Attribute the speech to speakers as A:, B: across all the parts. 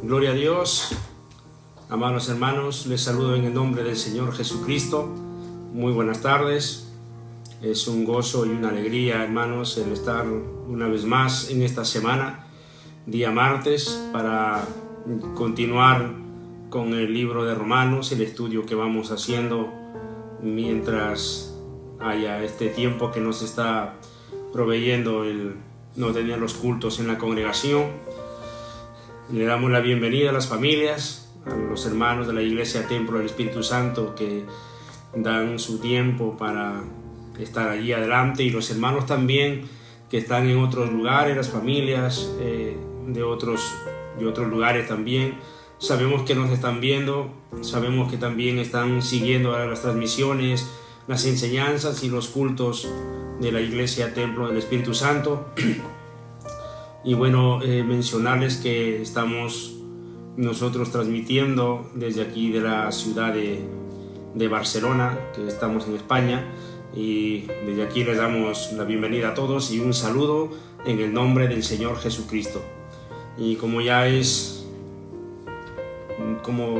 A: Gloria a Dios, amados hermanos, les saludo en el nombre del Señor Jesucristo. Muy buenas tardes. Es un gozo y una alegría, hermanos, el estar una vez más en esta semana, día martes, para continuar con el libro de Romanos, el estudio que vamos haciendo mientras haya este tiempo que nos está proveyendo el no tener los cultos en la congregación. Le damos la bienvenida a las familias, a los hermanos de la Iglesia Templo del Espíritu Santo que dan su tiempo para estar allí adelante, y los hermanos también que están en otros lugares, las familias de otros lugares también. Sabemos que nos están viendo, sabemos que también están siguiendo las transmisiones, las enseñanzas y los cultos de la Iglesia Templo del Espíritu Santo. Y bueno, mencionarles que estamos nosotros transmitiendo desde aquí de la ciudad de Barcelona, que estamos en España, y desde aquí les damos la bienvenida a todos y un saludo en el nombre del Señor Jesucristo. Y como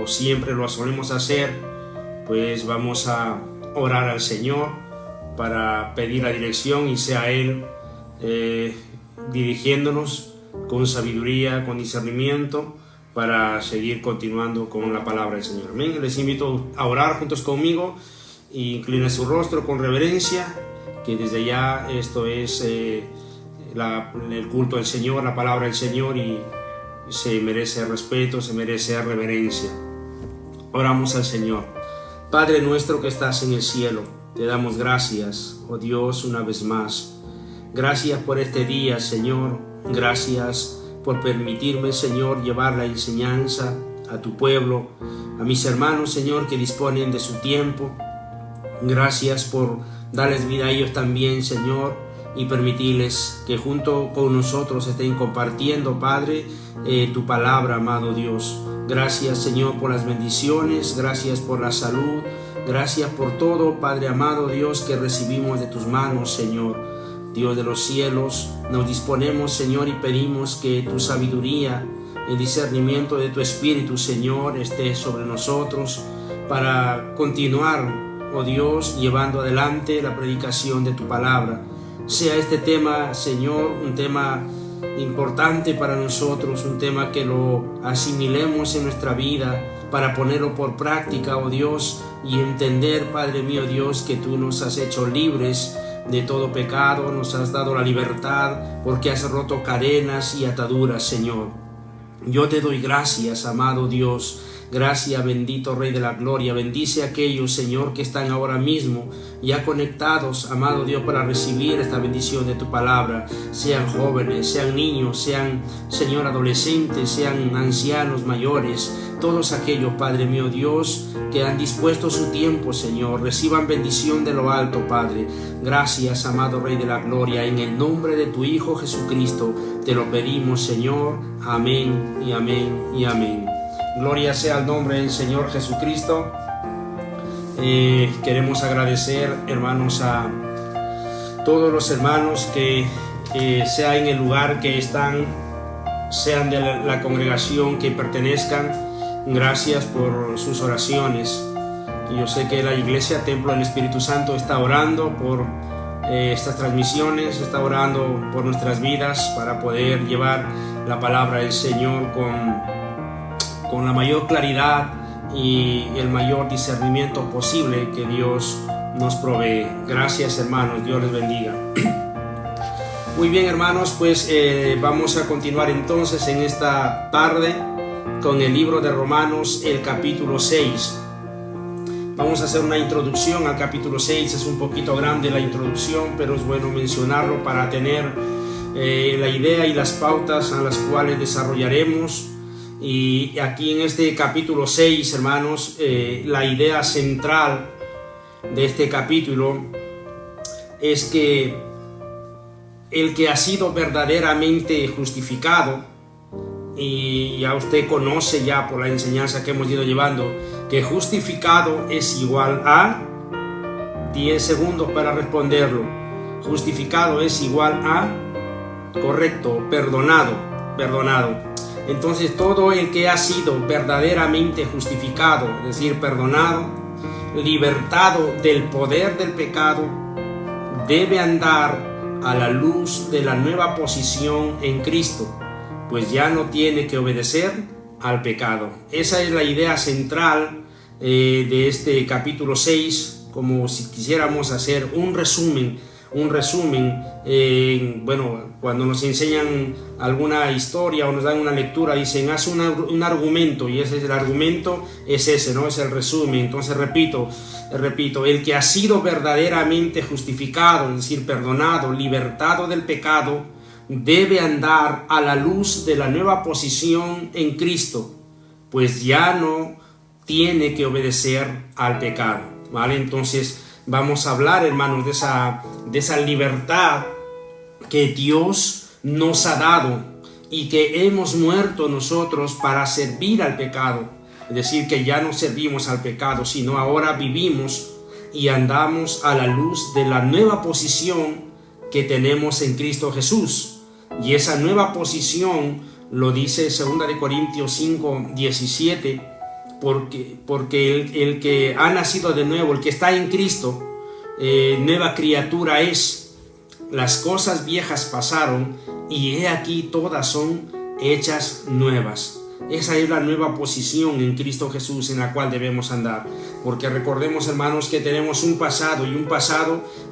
A: siempre lo solemos hacer, pues vamos a orar al Señor para pedir la dirección y sea Él dirigiéndonos con sabiduría, con discernimiento, para seguir continuando con la palabra del Señor. Amén. Les invito a orar juntos conmigo e inclinen su rostro con reverencia, que desde ya esto es el culto del Señor, la palabra del Señor, y se merece respeto, se merece reverencia. Oramos al Señor. Padre nuestro que estás en el cielo, te damos gracias, oh Dios, una vez más. Gracias por este día, Señor. Gracias por permitirme, Señor, llevar la enseñanza a tu pueblo, a mis hermanos, Señor, que disponen de su tiempo. Gracias por darles vida a ellos también, Señor, y permitirles que junto con nosotros estén compartiendo, Padre, tu palabra, amado Dios. Gracias, Señor, por las bendiciones, gracias por la salud, gracias por todo, Padre amado Dios, que recibimos de tus manos, Señor. Dios de los cielos, nos disponemos, Señor, y pedimos que tu sabiduría, el discernimiento de tu Espíritu, Señor, esté sobre nosotros para continuar, oh Dios, llevando adelante la predicación de tu palabra. Sea este tema, Señor, un tema importante para nosotros, un tema que lo asimilemos en nuestra vida para ponerlo por práctica, oh Dios, y entender, Padre mío Dios, que tú nos has hecho libres de todo pecado, nos has dado la libertad porque has roto cadenas y ataduras, Señor. Yo te doy gracias, amado Dios. Gracias, bendito Rey de la Gloria. Bendice a aquellos, Señor, que están ahora mismo ya conectados, amado Dios, para recibir esta bendición de tu palabra. Sean jóvenes, sean niños, sean, Señor, adolescentes, sean ancianos, mayores. Todos aquellos, Padre mío Dios, que han dispuesto su tiempo, Señor, reciban bendición de lo alto, Padre. Gracias, amado Rey de la Gloria. En el nombre de tu Hijo Jesucristo te lo pedimos, Señor. Amén y amén y amén. Gloria sea al nombre del Señor Jesucristo. Queremos agradecer, hermanos, a todos los hermanos que sea en el lugar que están, sean de la congregación que pertenezcan. Gracias por sus oraciones. Yo sé que la Iglesia Templo del Espíritu Santo está orando por estas transmisiones, está orando por nuestras vidas para poder llevar la palabra del Señor con la mayor claridad y el mayor discernimiento posible que Dios nos provee. Gracias, hermanos, Dios les bendiga. Muy bien, hermanos, pues vamos a continuar entonces en esta tarde con el libro de Romanos, el capítulo 6. Vamos a hacer una introducción al capítulo 6, es un poquito grande la introducción, pero es bueno mencionarlo para tener la idea y las pautas a las cuales desarrollaremos. Y aquí en este capítulo 6, hermanos, la idea central de este capítulo es que el que ha sido verdaderamente justificado, y ya usted conoce ya por la enseñanza que hemos ido llevando, que justificado es igual a 10 segundos para responderlo. Justificado es igual a, correcto, perdonado. Entonces todo el que ha sido verdaderamente justificado, es decir, perdonado, libertado del poder del pecado, debe andar a la luz de la nueva posición en Cristo, pues ya no tiene que obedecer al pecado. Esa es la idea central de este capítulo 6, como si quisiéramos hacer un resumen, bueno, cuando nos enseñan alguna historia o nos dan una lectura, dicen, haz un argumento, y ese es el argumento, es ese, ¿no? Es el resumen. Entonces repito, el que ha sido verdaderamente justificado, es decir, perdonado, libertado del pecado, debe andar a la luz de la nueva posición en Cristo, pues ya no tiene que obedecer al pecado, ¿vale? Entonces vamos a hablar, hermanos, de esa libertad que Dios nos ha dado y que hemos muerto nosotros para servir al pecado. Es decir, que ya no servimos al pecado, sino ahora vivimos y andamos a la luz de la nueva posición que tenemos en Cristo Jesús. Y esa nueva posición lo dice 2 Corintios 5, 17, porque el que ha nacido de nuevo, el que está en Cristo, nueva criatura es. Las cosas viejas pasaron y he aquí todas son hechas nuevas. Esa es la nueva posición en Cristo Jesús en la cual debemos andar, porque recordemos, hermanos, que tenemos un pasado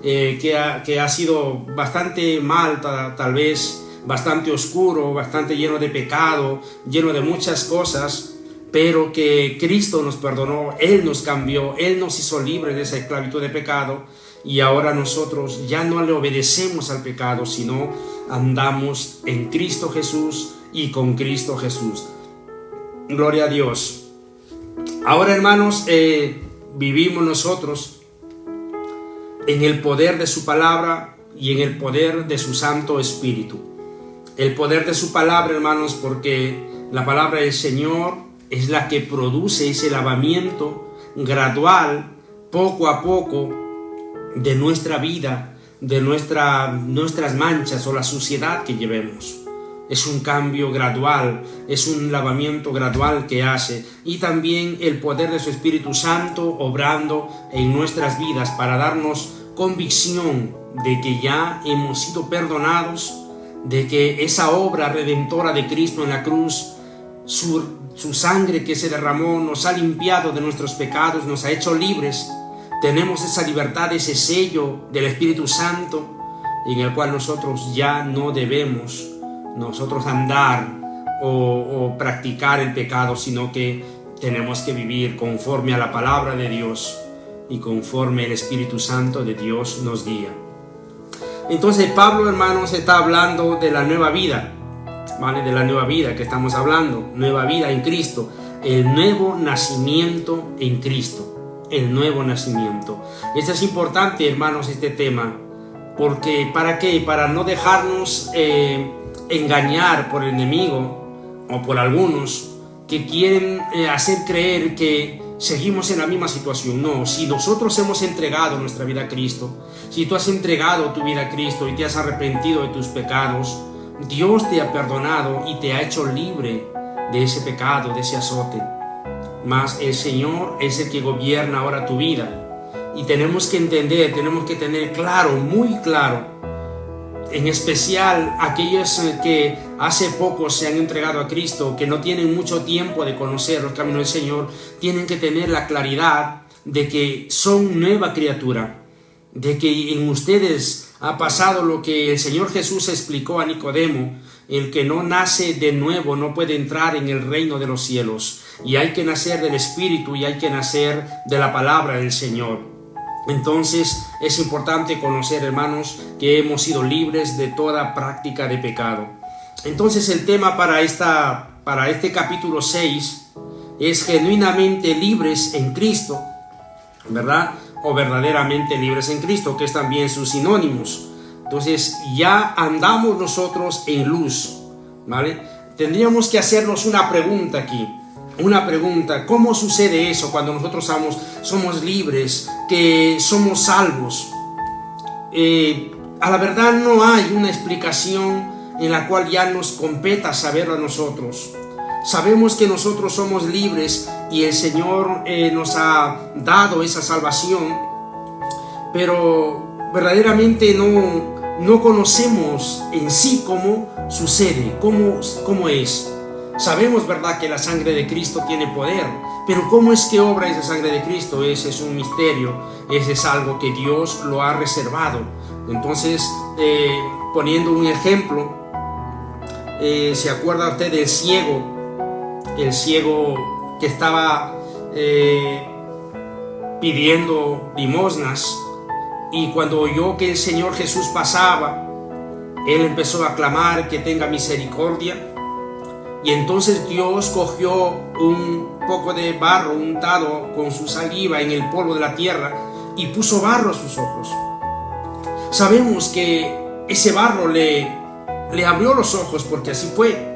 A: que ha sido bastante mal, tal vez bastante oscuro, bastante lleno de pecado, lleno de muchas cosas, pero que Cristo nos perdonó, Él nos cambió, Él nos hizo libres de esa esclavitud de pecado, y ahora nosotros ya no le obedecemos al pecado, sino andamos en Cristo Jesús y con Cristo Jesús. Gloria a Dios. Ahora, hermanos, vivimos nosotros en el poder de su palabra y en el poder de su Santo Espíritu. El poder de su palabra, hermanos, porque la palabra del Señor es la que produce ese lavamiento gradual, poco a poco, de nuestra vida, de nuestras manchas o la suciedad que llevemos. Es un cambio gradual, es un lavamiento gradual que hace, y también el poder de su Espíritu Santo obrando en nuestras vidas para darnos convicción de que ya hemos sido perdonados, de que esa obra redentora de Cristo en la cruz, su sangre que se derramó, nos ha limpiado de nuestros pecados, nos ha hecho libres. Tenemos esa libertad, ese sello del Espíritu Santo, en el cual nosotros ya no debemos andar o practicar el pecado, sino que tenemos que vivir conforme a la palabra de Dios y conforme el Espíritu Santo de Dios nos guía. Entonces Pablo, hermanos, está hablando de la nueva vida, ¿vale? De la nueva vida que estamos hablando, nueva vida en Cristo, el nuevo nacimiento en Cristo. El nuevo nacimiento. Esto es importante, hermanos, este tema, porque ¿para qué? Para no dejarnos engañar por el enemigo o por algunos que quieren hacer creer que seguimos en la misma situación. No, si nosotros hemos entregado nuestra vida a Cristo, si tú has entregado tu vida a Cristo y te has arrepentido de tus pecados, Dios te ha perdonado y te ha hecho libre de ese pecado, de ese azote. Mas el Señor es el que gobierna ahora tu vida, y tenemos que entender, tenemos que tener claro, muy claro, en especial aquellos que hace poco se han entregado a Cristo, que no tienen mucho tiempo de conocer los caminos del Señor, tienen que tener la claridad de que son nueva criatura, de que en ustedes ha pasado lo que el Señor Jesús explicó a Nicodemo: el que no nace de nuevo no puede entrar en el reino de los cielos, y hay que nacer del Espíritu y hay que nacer de la palabra del Señor. Entonces es importante conocer, hermanos, que hemos sido libres de toda práctica de pecado. Entonces el tema para este capítulo 6 es genuinamente libres en Cristo, ¿verdad? O verdaderamente libres en Cristo, que es también sus sinónimos. Entonces ya andamos nosotros en luz, ¿vale? Tendríamos que hacernos una pregunta aquí. Una pregunta: ¿cómo sucede eso cuando nosotros somos libres, que somos salvos? A la verdad no hay una explicación en la cual ya nos competa saberlo a nosotros. Sabemos que nosotros somos libres y el Señor nos ha dado esa salvación, pero verdaderamente no conocemos en sí cómo sucede, cómo es. Sabemos, ¿verdad?, que la sangre de Cristo tiene poder, pero ¿cómo es que obra esa sangre de Cristo? Ese es un misterio, ese es algo que Dios lo ha reservado. Entonces, poniendo un ejemplo, ¿se acuerda usted del ciego? El ciego que estaba pidiendo limosnas, y cuando oyó que el Señor Jesús pasaba, él empezó a clamar que tenga misericordia. Y entonces Dios cogió un poco de barro untado con su saliva en el polvo de la tierra y puso barro a sus ojos. Sabemos que ese barro le abrió los ojos, porque así fue.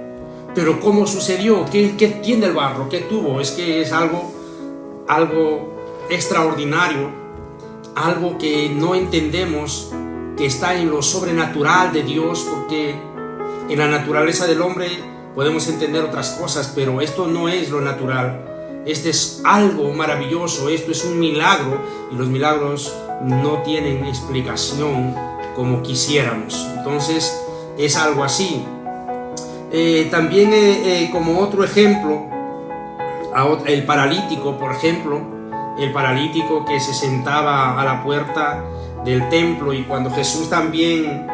A: Pero ¿cómo sucedió? ¿Qué tiene el barro? ¿Qué tuvo? Es que es algo extraordinario, algo que no entendemos, que está en lo sobrenatural de Dios, porque en la naturaleza del hombre podemos entender otras cosas, pero esto no es lo natural. Este es algo maravilloso, esto es un milagro, y los milagros no tienen explicación como quisiéramos. Entonces es algo así. También como otro ejemplo, el paralítico, por ejemplo, el paralítico que se sentaba a la puerta del templo, y cuando Jesús también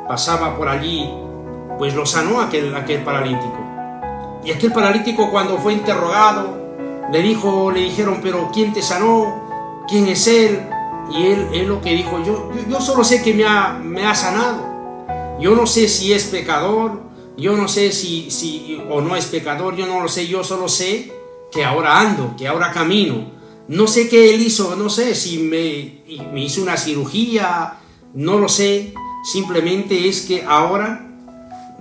A: pasaba por allí, pues lo sanó aquel paralítico. Y aquel paralítico, cuando fue interrogado, le dijeron, pero ¿quién te sanó? ¿Quién es él? Y él lo que dijo, yo solo sé que me ha sanado. Yo no sé si es pecador, yo no sé si o no es pecador, yo no lo sé, yo solo sé que ahora ando, que ahora camino. No sé qué él hizo, no sé si me hizo una cirugía, no lo sé. Simplemente es que ahora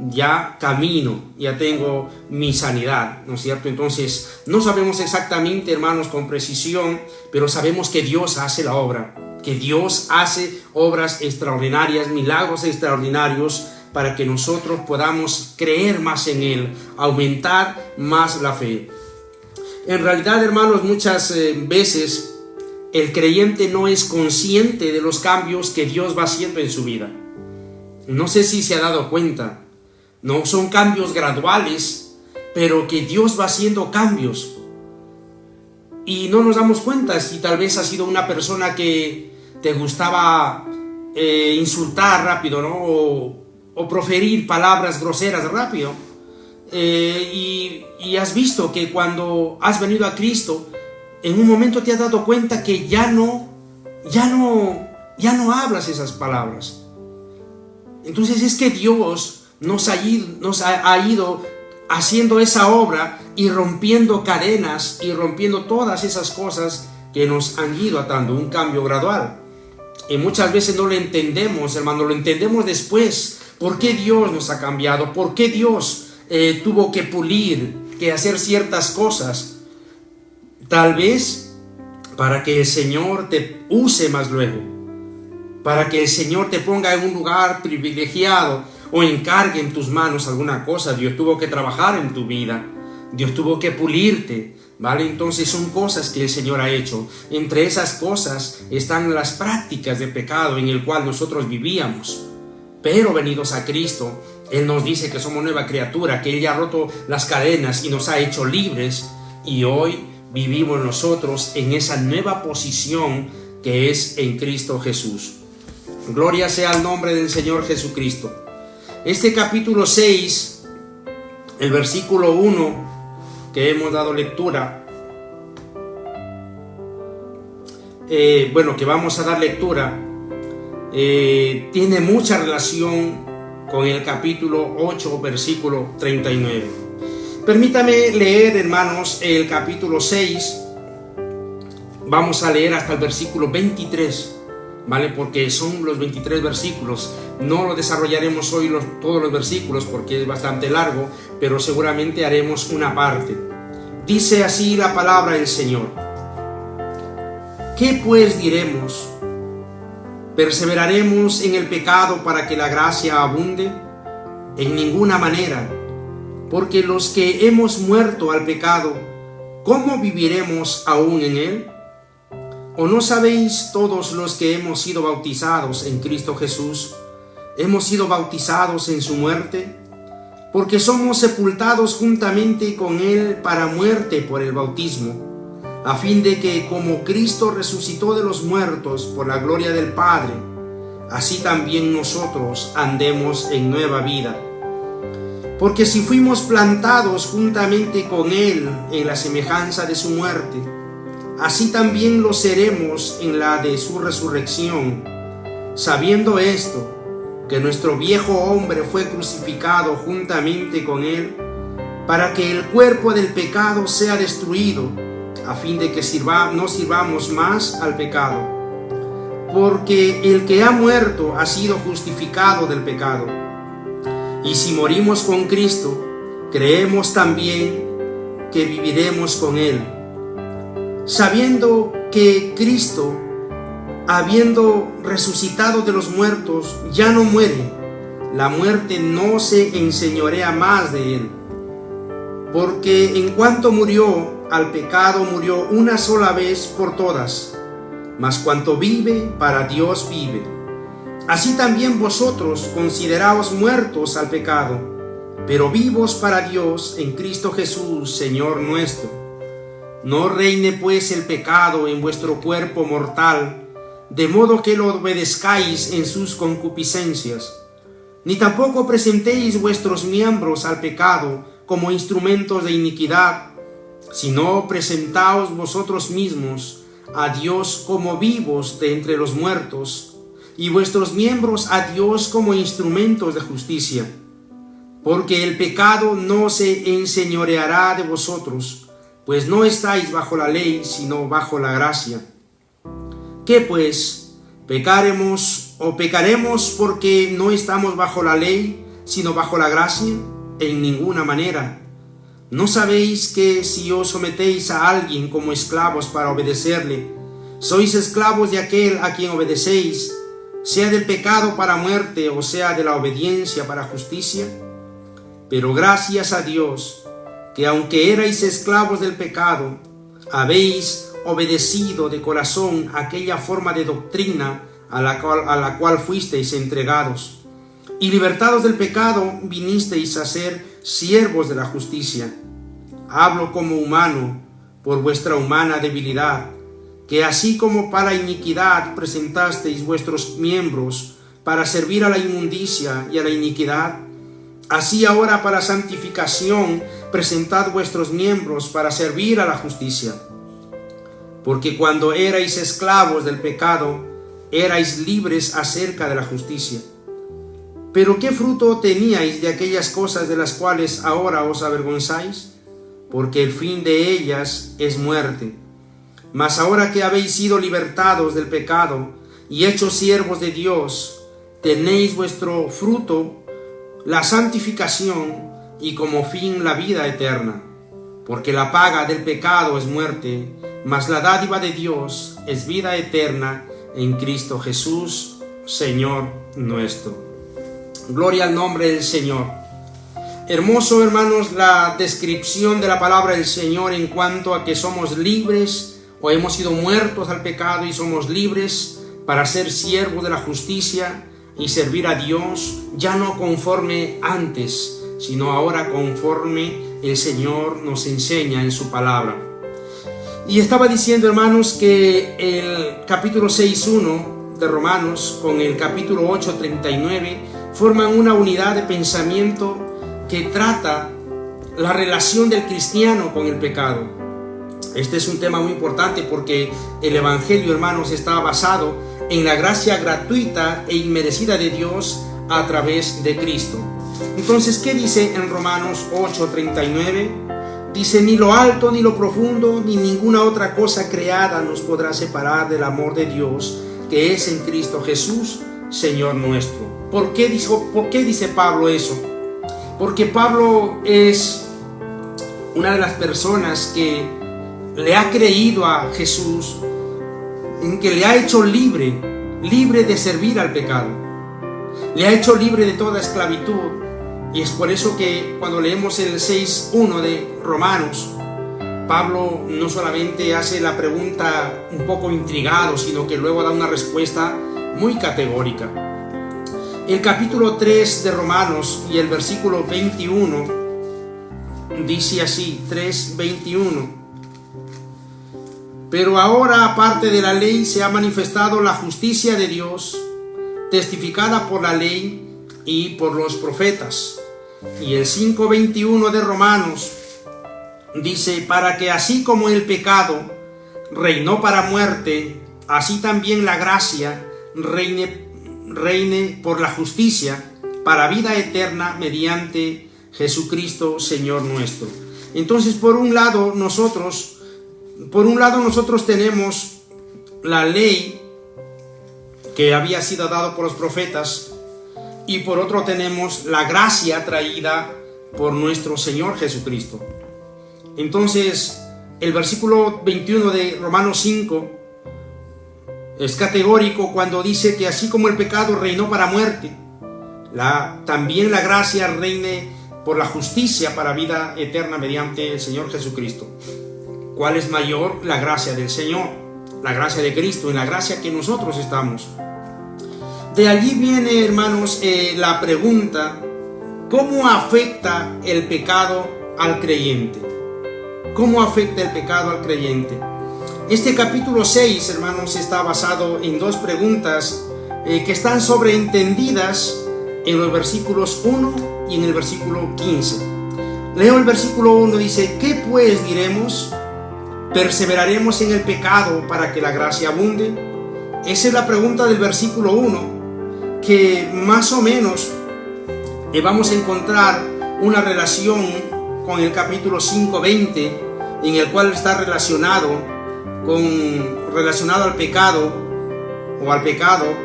A: ya camino, ya tengo mi sanidad, ¿no es cierto? Entonces, no sabemos exactamente, hermanos, con precisión, pero sabemos que Dios hace la obra, que Dios hace obras extraordinarias, milagros extraordinarios, para que nosotros podamos creer más en Él, aumentar más la fe. En realidad, hermanos, muchas veces el creyente no es consciente de los cambios que Dios va haciendo en su vida. No sé si se ha dado cuenta. No son cambios graduales, pero que Dios va haciendo cambios. Y no nos damos cuenta si tal vez has sido una persona que te gustaba insultar rápido, ¿no? O proferir palabras groseras rápido. Y has visto que cuando has venido a Cristo, en un momento te has dado cuenta que ya no hablas esas palabras. Entonces es que Dios nos ha ido haciendo esa obra y rompiendo cadenas y rompiendo todas esas cosas que nos han ido atando, un cambio gradual. Y muchas veces no lo entendemos, hermano, lo entendemos después. ¿Por qué Dios nos ha cambiado? ¿Por qué Dios tuvo que pulir, que hacer ciertas cosas? Tal vez para que el Señor te use más luego, para que el Señor te ponga en un lugar privilegiado o encargue en tus manos alguna cosa. Dios tuvo que trabajar en tu vida, Dios tuvo que pulirte, ¿vale? Entonces son cosas que el Señor ha hecho. Entre esas cosas están las prácticas de pecado en el cual nosotros vivíamos. Pero venidos a Cristo, Él nos dice que somos nueva criatura, que Él ya ha roto las cadenas y nos ha hecho libres, y hoy vivimos nosotros en esa nueva posición que es en Cristo Jesús. Gloria sea al nombre del Señor Jesucristo. Este capítulo 6, el versículo 1 que hemos dado lectura, que vamos a dar lectura, tiene mucha relación con el capítulo 8, versículo 39. Permítame leer, hermanos, el capítulo 6. Vamos a leer hasta el versículo 23, ¿vale? Porque son los 23 versículos. No lo desarrollaremos hoy todos los versículos porque es bastante largo, pero seguramente haremos una parte. Dice así la palabra del Señor: ¿qué pues diremos? ¿Perseveraremos en el pecado para que la gracia abunde? En ninguna manera. Porque los que hemos muerto al pecado, ¿cómo viviremos aún en él? ¿O no sabéis todos los que hemos sido bautizados en Cristo Jesús, hemos sido bautizados en su muerte? Porque somos sepultados juntamente con él para muerte por el bautismo, a fin de que como Cristo resucitó de los muertos por la gloria del Padre, así también nosotros andemos en nueva vida. Porque si fuimos plantados juntamente con él en la semejanza de su muerte, así también lo seremos en la de su resurrección, sabiendo esto, que nuestro viejo hombre fue crucificado juntamente con él, para que el cuerpo del pecado sea destruido, a fin de que no sirvamos más al pecado. Porque el que ha muerto ha sido justificado del pecado. Y si morimos con Cristo, creemos también que viviremos con él, sabiendo que Cristo, habiendo resucitado de los muertos, ya no muere. La muerte no se enseñorea más de él. Porque en cuanto murió al pecado, murió una sola vez por todas, mas cuanto vive, para Dios vive. Así también vosotros consideraos muertos al pecado, pero vivos para Dios en Cristo Jesús, Señor nuestro. No reine pues el pecado en vuestro cuerpo mortal, de modo que lo obedezcáis en sus concupiscencias, ni tampoco presentéis vuestros miembros al pecado como instrumentos de iniquidad, sino presentaos vosotros mismos a Dios como vivos de entre los muertos, y vuestros miembros a Dios como instrumentos de justicia. Porque el pecado no se enseñoreará de vosotros, pues no estáis bajo la ley, sino bajo la gracia. ¿Qué pues? ¿Pecaremos o pecaremos porque no estamos bajo la ley, sino bajo la gracia? En ninguna manera. ¿No sabéis que si os sometéis a alguien como esclavos para obedecerle, sois esclavos de aquel a quien obedecéis, sea del pecado para muerte o sea de la obediencia para justicia? Pero gracias a Dios, que aunque erais esclavos del pecado, habéis obedecido de corazón aquella forma de doctrina a la cual fuisteis entregados, y libertados del pecado vinisteis a ser siervos de la justicia. Hablo como humano por vuestra humana debilidad, que así como para iniquidad presentasteis vuestros miembros para servir a la inmundicia y a la iniquidad, así ahora para santificación presentad vuestros miembros para servir a la justicia. Porque cuando erais esclavos del pecado, erais libres acerca de la justicia. Pero ¿qué fruto teníais de aquellas cosas de las cuales ahora os avergonzáis? Porque el fin de ellas es muerte. Mas ahora que habéis sido libertados del pecado y hechos siervos de Dios, tenéis vuestro fruto la santificación y como fin la vida eterna. Porque la paga del pecado es muerte, mas la dádiva de Dios es vida eterna en Cristo Jesús, Señor nuestro. Gloria al nombre del Señor. Hermoso, hermanos, la descripción de la palabra del Señor en cuanto a que somos libres o hemos sido muertos al pecado y somos libres para ser siervos de la justicia y servir a Dios, ya no conforme antes, sino ahora conforme el Señor nos enseña en su palabra. Y estaba diciendo, hermanos, que el capítulo 6.1 de Romanos con el capítulo 8.39 forman una unidad de pensamiento que trata la relación del cristiano con el pecado. Este es un tema muy importante porque el Evangelio, hermanos, está basado en la gracia gratuita e inmerecida de Dios a través de Cristo. Entonces, ¿qué dice en Romanos 8:39? Dice: ni lo alto, ni lo profundo, ni ninguna otra cosa creada nos podrá separar del amor de Dios que es en Cristo Jesús, Señor nuestro. ¿Por qué dice Pablo eso? Porque Pablo es una de las personas que le ha creído a Jesús, en que le ha hecho libre de servir al pecado. Le ha hecho libre de toda esclavitud Y es por eso que cuando leemos el 6:1 de Romanos, Pablo no solamente hace la pregunta un poco intrigado, sino que luego da una respuesta muy categórica. El capítulo 3 de Romanos y el versículo 21 dice así, 3:21: pero ahora, aparte de la ley, se ha manifestado la justicia de Dios, testificada por la ley y por los profetas. Y el 5:21 de Romanos dice: para que así como el pecado reinó para muerte, así también la gracia reine por la justicia para vida eterna mediante Jesucristo Señor nuestro. Entonces, por un lado nosotros tenemos la ley que había sido dada por los profetas, y por otro tenemos la gracia traída por nuestro Señor Jesucristo. Entonces, el versículo 21 de Romanos 5 es categórico cuando dice que así como el pecado reinó para muerte, también la gracia reine por la justicia para vida eterna mediante el Señor Jesucristo. ¿Cuál es mayor? La gracia del Señor, la gracia de Cristo, en la gracia que nosotros estamos. De allí viene, hermanos, la pregunta: ¿cómo afecta el pecado al creyente? ¿Cómo afecta el pecado al creyente? Este capítulo 6, hermanos, está basado en dos preguntas que están sobreentendidas en los versículos 1 y en el versículo 15. Leo el versículo 1, dice: ¿qué pues diremos? ¿Perseveraremos en el pecado para que la gracia abunde? Esa es la pregunta del versículo 1, que más o menos vamos a encontrar una relación con el capítulo 5:20, en el cual está relacionado al pecado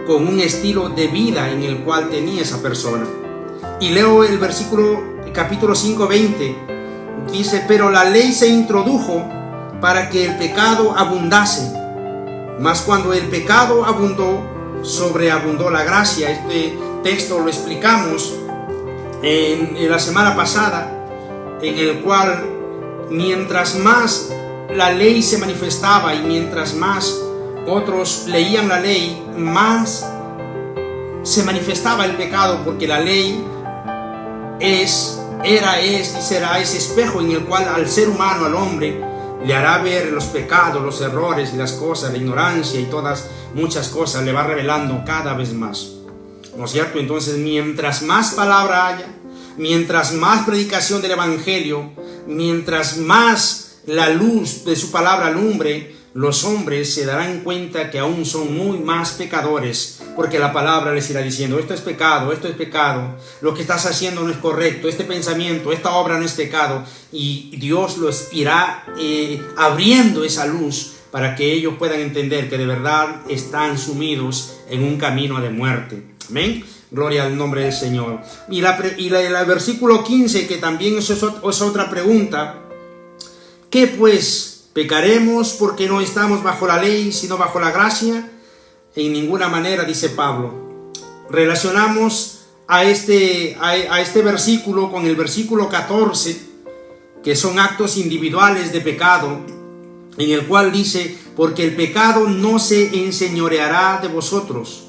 A: con un estilo de vida en el cual tenía esa persona. Y leo el capítulo 5:20, dice: pero la ley se introdujo para que el pecado abundase, mas cuando el pecado abundó, sobreabundó la gracia. Este texto lo explicamos en la semana pasada, en el cual mientras más la ley se manifestaba y mientras más otros leían la ley, más se manifestaba el pecado, porque la ley era y será ese espejo en el cual al ser humano, al hombre, le hará ver los pecados, los errores y las cosas, la ignorancia y muchas cosas, le va revelando cada vez más, ¿no es cierto? Entonces, mientras más palabra haya, mientras más predicación del evangelio, mientras más la luz de su palabra alumbre, los hombres se darán cuenta que aún son muy más pecadores, porque la palabra les irá diciendo: esto es pecado, lo que estás haciendo no es correcto, este pensamiento, esta obra no es pecado, y Dios los irá abriendo esa luz para que ellos puedan entender que de verdad están sumidos en un camino de muerte. Amén. Gloria al nombre del Señor. Y el versículo 15, que también es otra pregunta: ¿qué pues? ¿Pecaremos porque no estamos bajo la ley, sino bajo la gracia? En ninguna manera, dice Pablo. Relacionamos a este versículo con el versículo 14, que son actos individuales de pecado, en el cual dice: porque el pecado no se enseñoreará de vosotros,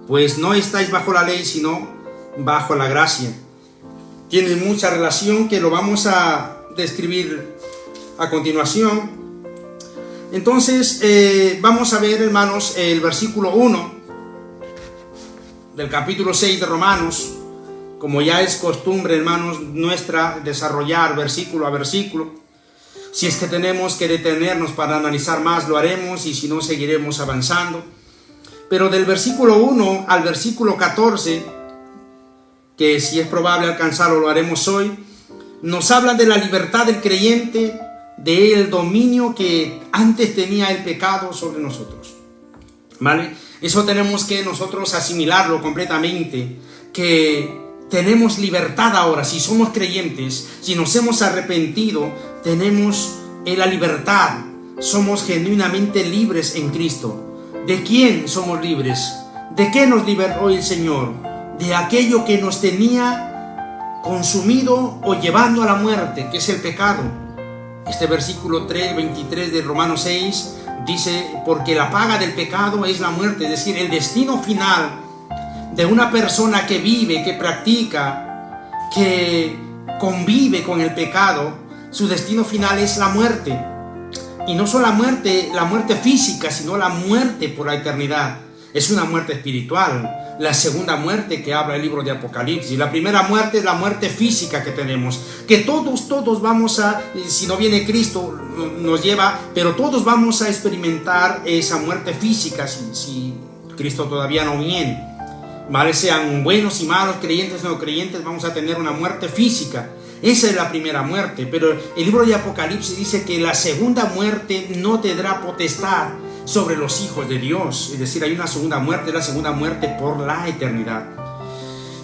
A: pues no estáis bajo la ley, sino bajo la gracia. Tiene mucha relación, que lo vamos a describir a continuación. Entonces vamos a ver, hermanos, el versículo 1 del capítulo 6 de Romanos. Como ya es costumbre, hermanos, nuestra, desarrollar versículo a versículo. Si es que tenemos que detenernos para analizar más, lo haremos, y si no, seguiremos avanzando. Pero del versículo 1 al versículo 14, que si es probable alcanzarlo, lo haremos hoy, nos habla de la libertad del creyente, del dominio que antes tenía el pecado sobre nosotros. ¿Vale? Eso tenemos que nosotros asimilarlo completamente, que tenemos libertad ahora. Si somos creyentes, si nos hemos arrepentido, tenemos la libertad. Somos genuinamente libres en Cristo. ¿De quién somos libres? ¿De qué nos liberó el Señor? De aquello que nos tenía consumido o llevando a la muerte, que es el pecado. Este versículo 23 de Romanos 6 dice, porque la paga del pecado es la muerte, es decir, el destino final de una persona que vive, que practica, que convive con el pecado, su destino final es la muerte. Y no solo la muerte física, sino la muerte por la eternidad. Es una muerte espiritual. La segunda muerte que habla el libro de Apocalipsis. La primera muerte es la muerte física que tenemos, que todos vamos a, si no viene Cristo nos lleva, pero todos vamos a experimentar esa muerte física si Cristo todavía no viene, ¿vale? Sean buenos y malos, creyentes o no creyentes, vamos a tener una muerte física. Esa es la primera muerte. Pero el libro de Apocalipsis dice que la segunda muerte no tendrá potestad sobre los hijos de Dios. Es decir, hay una segunda muerte, la segunda muerte por la eternidad.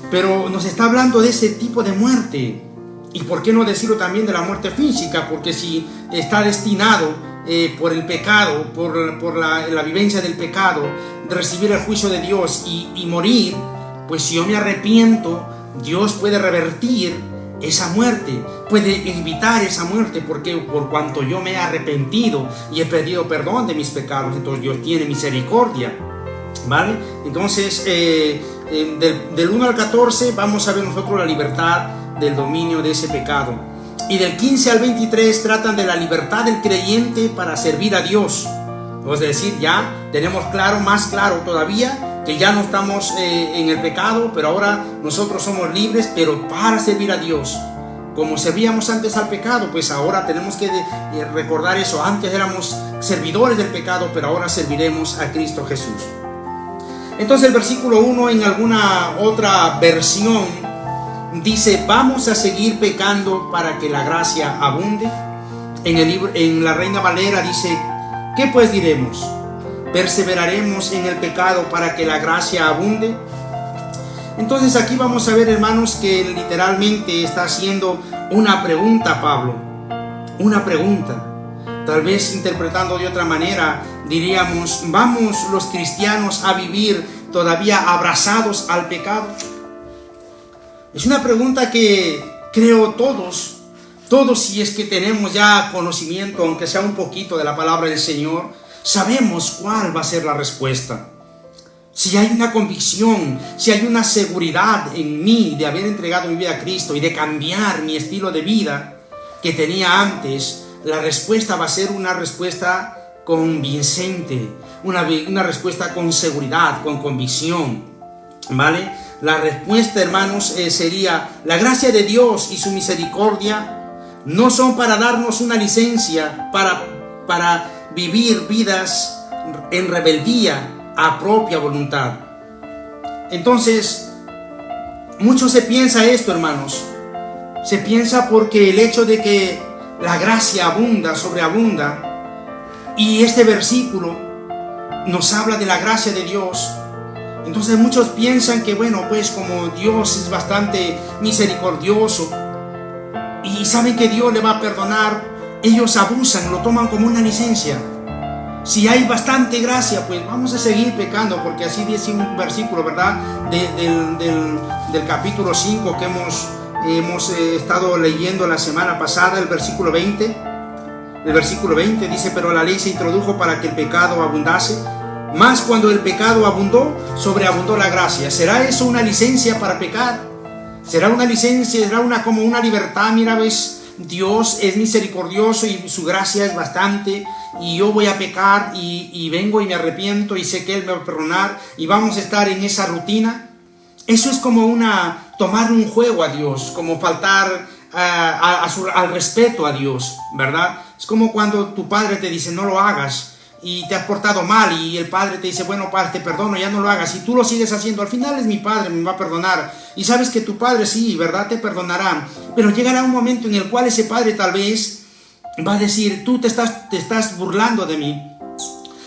A: Pero nos está hablando de ese tipo de muerte. ¿Y por qué no decirlo también de la muerte física? Porque si está destinado por el pecado, por la vivencia del pecado, de recibir el juicio de Dios y morir, pues si yo me arrepiento, Dios puede revertir esa muerte, puede evitar esa muerte, porque por cuanto yo me he arrepentido y he pedido perdón de mis pecados, entonces Dios tiene misericordia, ¿vale? Entonces del 1 al 14 vamos a ver nosotros la libertad del dominio de ese pecado, y del 15 al 23 tratan de la libertad del creyente para servir a Dios. Es decir, ya tenemos más claro todavía que ya no estamos en el pecado, pero ahora nosotros somos libres, pero para servir a Dios. Como servíamos antes al pecado, pues ahora tenemos que recordar eso. Antes éramos servidores del pecado, pero ahora serviremos a Cristo Jesús. Entonces el versículo 1 en alguna otra versión dice, vamos a seguir pecando para que la gracia abunde. En la Reina Valera dice, ¿qué pues diremos? ¿Perseveraremos en el pecado para que la gracia abunde? Entonces aquí vamos a ver, hermanos, que literalmente está haciendo una pregunta Pablo. Una pregunta. Tal vez interpretando de otra manera, diríamos, ¿vamos los cristianos a vivir todavía abrazados al pecado? Es una pregunta que creo todos, si es que tenemos ya conocimiento, aunque sea un poquito de la palabra del Señor, sabemos cuál va a ser la respuesta. Si hay una convicción, si hay una seguridad en mí de haber entregado mi vida a Cristo y de cambiar mi estilo de vida que tenía antes, la respuesta va a ser una respuesta convincente, una respuesta con seguridad, con convicción, ¿vale? La respuesta, hermanos, sería: la gracia de Dios y su misericordia no son para darnos una licencia para vivir vidas en rebeldía a propia voluntad. Entonces, mucho se piensa esto, hermanos. Se piensa porque el hecho de que la gracia abunda, sobreabunda, y este versículo nos habla de la gracia de Dios. Entonces muchos piensan que, bueno, pues como Dios es bastante misericordioso y saben que Dios le va a perdonar, ellos abusan, lo toman como una licencia. Si hay bastante gracia, pues vamos a seguir pecando, porque así dice un versículo, ¿verdad? Del capítulo 5 que hemos estado leyendo la semana pasada, el versículo 20. El versículo 20 dice: pero la ley se introdujo para que el pecado abundase, mas cuando el pecado abundó, sobreabundó la gracia. ¿Será eso una licencia para pecar? ¿Será una licencia? ¿Será como una libertad? Mira, ves, Dios es misericordioso y su gracia es bastante, y yo voy a pecar y vengo y me arrepiento y sé que Él me va a perdonar, y vamos a estar en esa rutina. Eso es como tomar un juego a Dios, como faltar al respeto a Dios, ¿verdad? Es como cuando tu padre te dice no lo hagas y te has portado mal, y el padre te dice: bueno, padre, te perdono, ya no lo hagas, y tú lo sigues haciendo. Al final es mi padre, me va a perdonar, y sabes que tu padre sí, ¿verdad?, te perdonará, pero llegará un momento en el cual ese padre tal vez va a decir: tú te estás burlando de mí,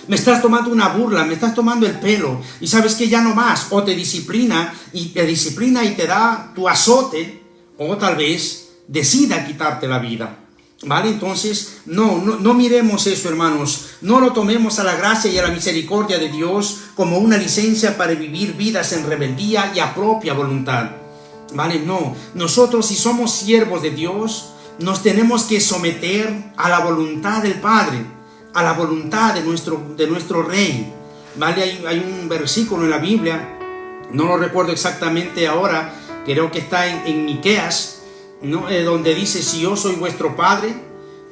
A: me estás tomando una burla, me estás tomando el pelo, y sabes que ya no más. O te disciplina y te da tu azote, o tal vez decida quitarte la vida, ¿vale? Entonces no miremos eso, hermanos. No lo tomemos a la gracia y a la misericordia de Dios como una licencia para vivir vidas en rebeldía y a propia voluntad. ¿Vale? No, nosotros si somos siervos de Dios, nos tenemos que someter a la voluntad del Padre, a la voluntad de nuestro Rey. ¿Vale? Hay un versículo en la Biblia, no lo recuerdo exactamente ahora, creo que está en Miqueas, ¿no? Donde dice: si yo soy vuestro Padre,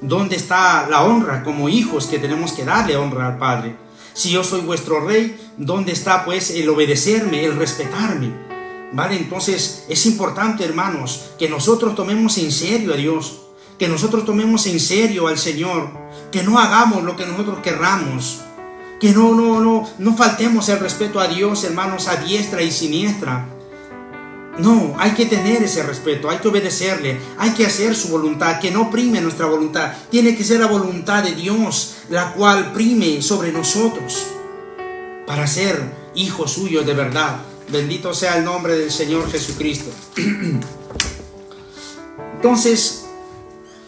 A: ¿dónde está la honra como hijos que tenemos que darle honra al Padre? Si yo soy vuestro Rey, ¿dónde está pues el obedecerme, el respetarme? ¿Vale? Entonces es importante, hermanos, que nosotros tomemos en serio a Dios, que nosotros tomemos en serio al Señor, que no hagamos lo que nosotros querramos, que no faltemos el respeto a Dios, hermanos, a diestra y siniestra. No, hay que tener ese respeto, hay que obedecerle, hay que hacer su voluntad, que no prime nuestra voluntad. Tiene que ser la voluntad de Dios la cual prime sobre nosotros para ser hijos suyos de verdad. Bendito sea el nombre del Señor Jesucristo. Entonces,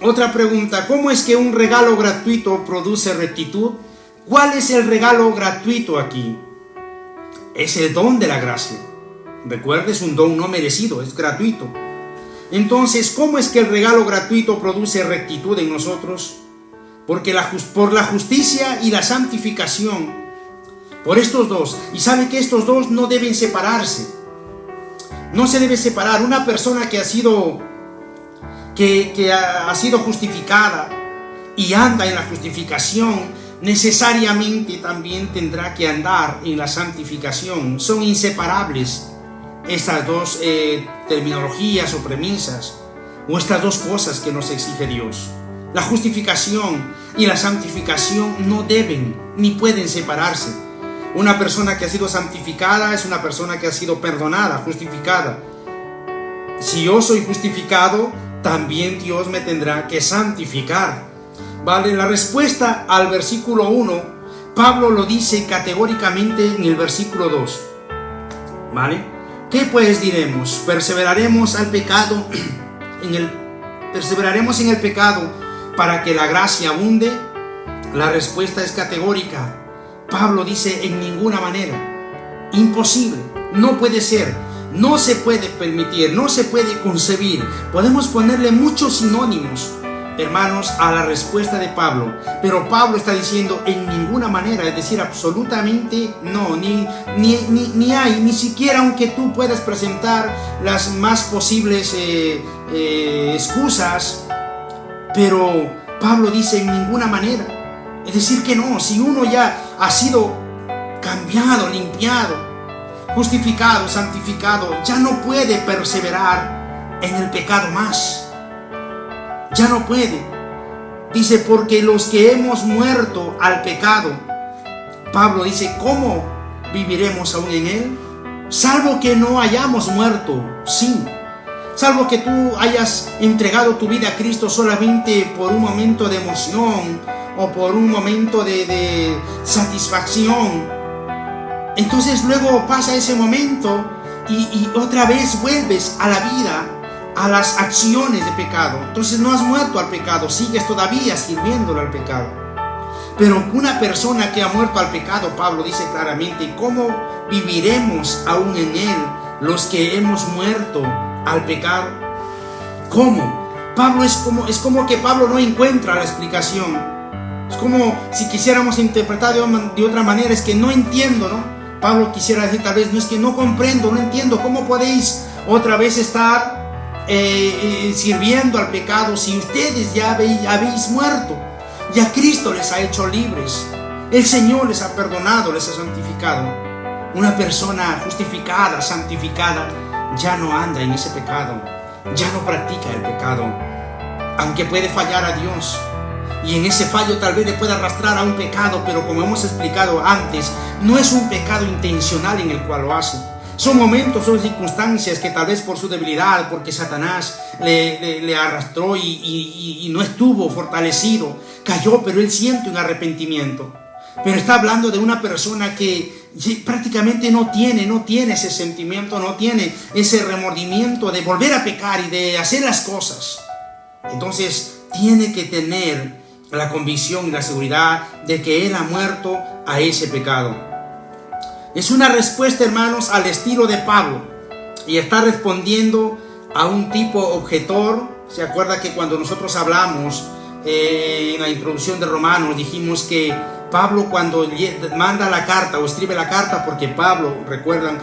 A: otra pregunta: ¿cómo es que un regalo gratuito produce rectitud? ¿Cuál es el regalo gratuito aquí? Es el don de la gracia. Recuerda, es un don no merecido, es gratuito. Entonces, ¿cómo es que el regalo gratuito produce rectitud en nosotros? Porque por la justicia y la santificación, por estos dos. Y sabe que estos dos no deben separarse. No se debe separar. Una persona que ha sido justificada y anda en la justificación, necesariamente también tendrá que andar en la santificación. Son inseparables estas dos terminologías o premisas, o estas dos cosas que nos exige Dios. La justificación y la santificación no deben ni pueden separarse. Una persona que ha sido santificada es una persona que ha sido perdonada, justificada. Si yo soy justificado, también Dios me tendrá que santificar. ¿Vale? La respuesta al versículo 1, Pablo lo dice categóricamente en el versículo 2. ¿Vale? ¿Qué pues diremos? ¿Perseveraremos en el pecado para que la gracia abunde? La respuesta es categórica. Pablo dice: en ninguna manera. Imposible. No puede ser. No se puede permitir. No se puede concebir. Podemos ponerle muchos sinónimos, hermanos, a la respuesta de Pablo. Pero Pablo está diciendo: en ninguna manera. Es decir, absolutamente no. Ni hay. Ni siquiera, aunque tú puedas presentar las más posibles excusas. Pero Pablo dice: en ninguna manera. Es decir que no, si uno ya ha sido cambiado, limpiado, justificado, santificado, ya no puede perseverar en el pecado más. Ya no puede. Dice: porque los que hemos muerto al pecado, Pablo dice: ¿cómo viviremos aún en él? Salvo que no hayamos muerto, sí. Salvo que tú hayas entregado tu vida a Cristo solamente por un momento de emoción o por un momento de satisfacción. Entonces luego pasa ese momento y otra vez vuelves a la vida, a las acciones de pecado. Entonces no has muerto al pecado, sigues todavía sirviéndolo al pecado. Pero una persona que ha muerto al pecado, Pablo dice claramente: ¿cómo viviremos aún en él los que hemos muerto al pecado? ¿Cómo? Pablo es como que Pablo no encuentra la explicación. Es como si quisiéramos interpretar de otra manera: es que no entiendo, ¿no? Pablo quisiera decir tal vez: no, es que no comprendo, no entiendo cómo podéis otra vez estar sirviendo al pecado si ustedes ya habéis muerto. Ya Cristo les ha hecho libres, el Señor les ha perdonado, les ha santificado. Una persona justificada, santificada, ya no anda en ese pecado, ya no practica el pecado, aunque puede fallar a Dios. Y en ese fallo tal vez le pueda arrastrar a un pecado, pero como hemos explicado antes, no es un pecado intencional en el cual lo hace. Son momentos, son circunstancias que tal vez por su debilidad, porque Satanás le arrastró y no estuvo fortalecido, cayó, pero él siente un arrepentimiento. Pero está hablando de una persona que prácticamente no tiene ese sentimiento, no tiene ese remordimiento de volver a pecar y de hacer las cosas. Entonces tiene que tener la convicción y la seguridad de que él ha muerto a ese pecado. Es una respuesta, hermanos, al estilo de Pablo, y está respondiendo a un tipo objetor. Se acuerda que cuando nosotros hablamos en la introducción de Romanos, dijimos que Pablo, cuando manda la carta o escribe la carta, porque Pablo, recuerdan,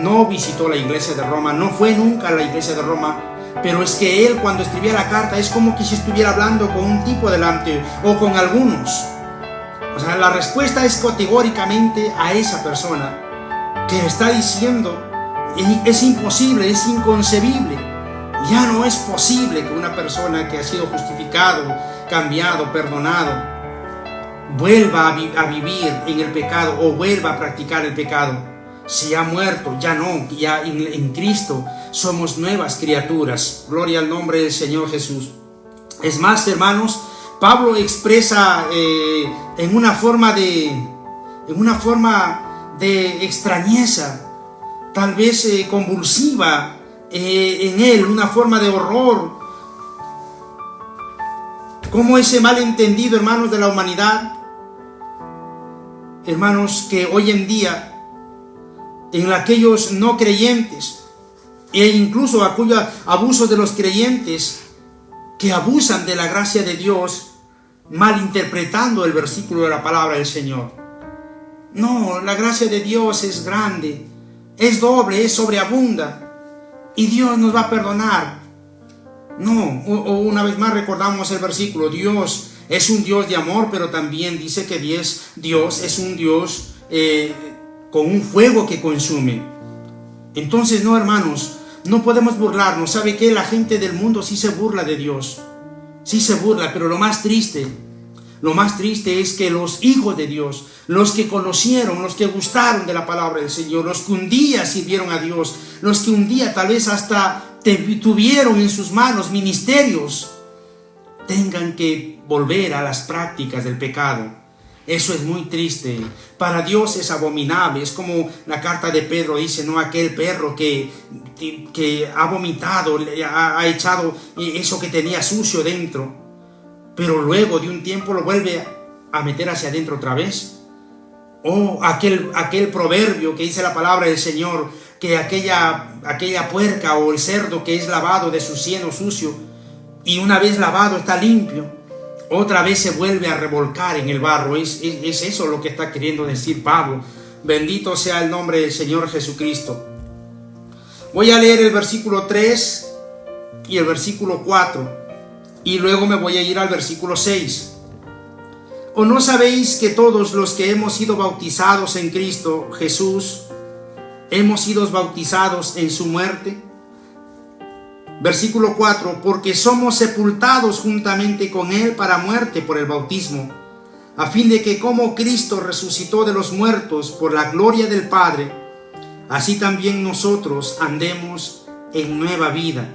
A: no visitó la iglesia de Roma, no fue nunca a la iglesia de Roma, pero es que él, cuando escribía la carta, es como que si estuviera hablando con un tipo delante o con algunos. O sea, la respuesta es categóricamente a esa persona que está diciendo: es imposible, es inconcebible. Ya no es posible que una persona que ha sido justificado, cambiado, perdonado, vuelva a vivir en el pecado o vuelva a practicar el pecado. Si ha muerto, ya no, ya en Cristo somos nuevas criaturas. Gloria al nombre del Señor Jesús. Es más, hermanos, Pablo expresa en una forma de extrañeza, tal vez convulsiva, en él, una forma de horror, como ese malentendido, hermanos, de la humanidad, hermanos, que hoy en día en aquellos no creyentes e incluso abusos de los creyentes que abusan de la gracia de Dios, malinterpretando el versículo de la palabra del Señor. No, la gracia de Dios es grande, es doble, es sobreabunda, y Dios nos va a perdonar. No, o una vez más recordamos el versículo: Dios es un Dios de amor, pero también dice que Dios es un Dios con un fuego que consume. Entonces, no, hermanos, no podemos burlarnos. ¿Sabe qué? La gente del mundo sí se burla de Dios, sí se burla, pero lo más triste es que los hijos de Dios, los que conocieron, los que gustaron de la palabra del Señor, los que un día sirvieron a Dios, los que un día tal vez hasta tuvieron en sus manos ministerios, tengan que volver a las prácticas del pecado. Eso es muy triste. Para Dios es abominable. Es como la carta de Pedro dice, ¿no? Aquel perro que ha vomitado, ha echado eso que tenía sucio dentro, pero luego de un tiempo lo vuelve a meter hacia adentro otra vez. O aquel proverbio que dice la palabra del Señor, que aquella puerca o el cerdo que es lavado de su cieno sucio, y una vez lavado está limpio, otra vez se vuelve a revolcar en el barro. Es eso lo que está queriendo decir Pablo. Bendito sea el nombre del Señor Jesucristo. Voy a leer el versículo 3 y el versículo 4, y luego me voy a ir al versículo 6. ¿O no sabéis que todos los que hemos sido bautizados en Cristo Jesús, hemos sido bautizados en su muerte? Versículo 4, porque somos sepultados juntamente con Él para muerte por el bautismo, a fin de que como Cristo resucitó de los muertos por la gloria del Padre, así también nosotros andemos en nueva vida.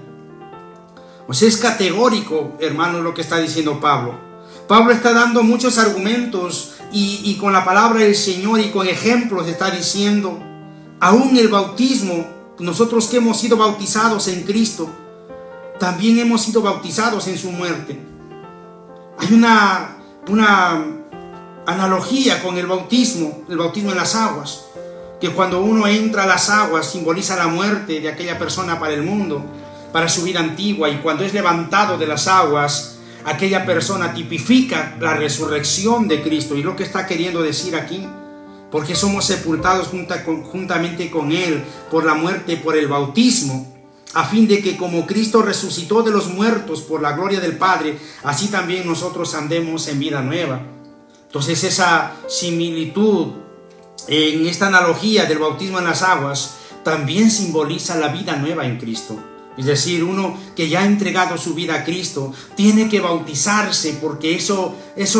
A: Pues es categórico, hermano, lo que está diciendo Pablo. Pablo está dando muchos argumentos y con la palabra del Señor y con ejemplos está diciendo, aún el bautismo, nosotros que hemos sido bautizados en Cristo, también hemos sido bautizados en su muerte. Hay una analogía con el bautismo en las aguas, que cuando uno entra a las aguas simboliza la muerte de aquella persona para el mundo, para su vida antigua, y cuando es levantado de las aguas, aquella persona tipifica la resurrección de Cristo. Y lo que está queriendo decir aquí, porque somos sepultados juntamente con Él por la muerte, por el bautismo, a fin de que como Cristo resucitó de los muertos por la gloria del Padre, así también nosotros andemos en vida nueva. Entonces esa similitud en esta analogía del bautismo en las aguas también simboliza la vida nueva en Cristo. Es decir, uno que ya ha entregado su vida a Cristo tiene que bautizarse, porque eso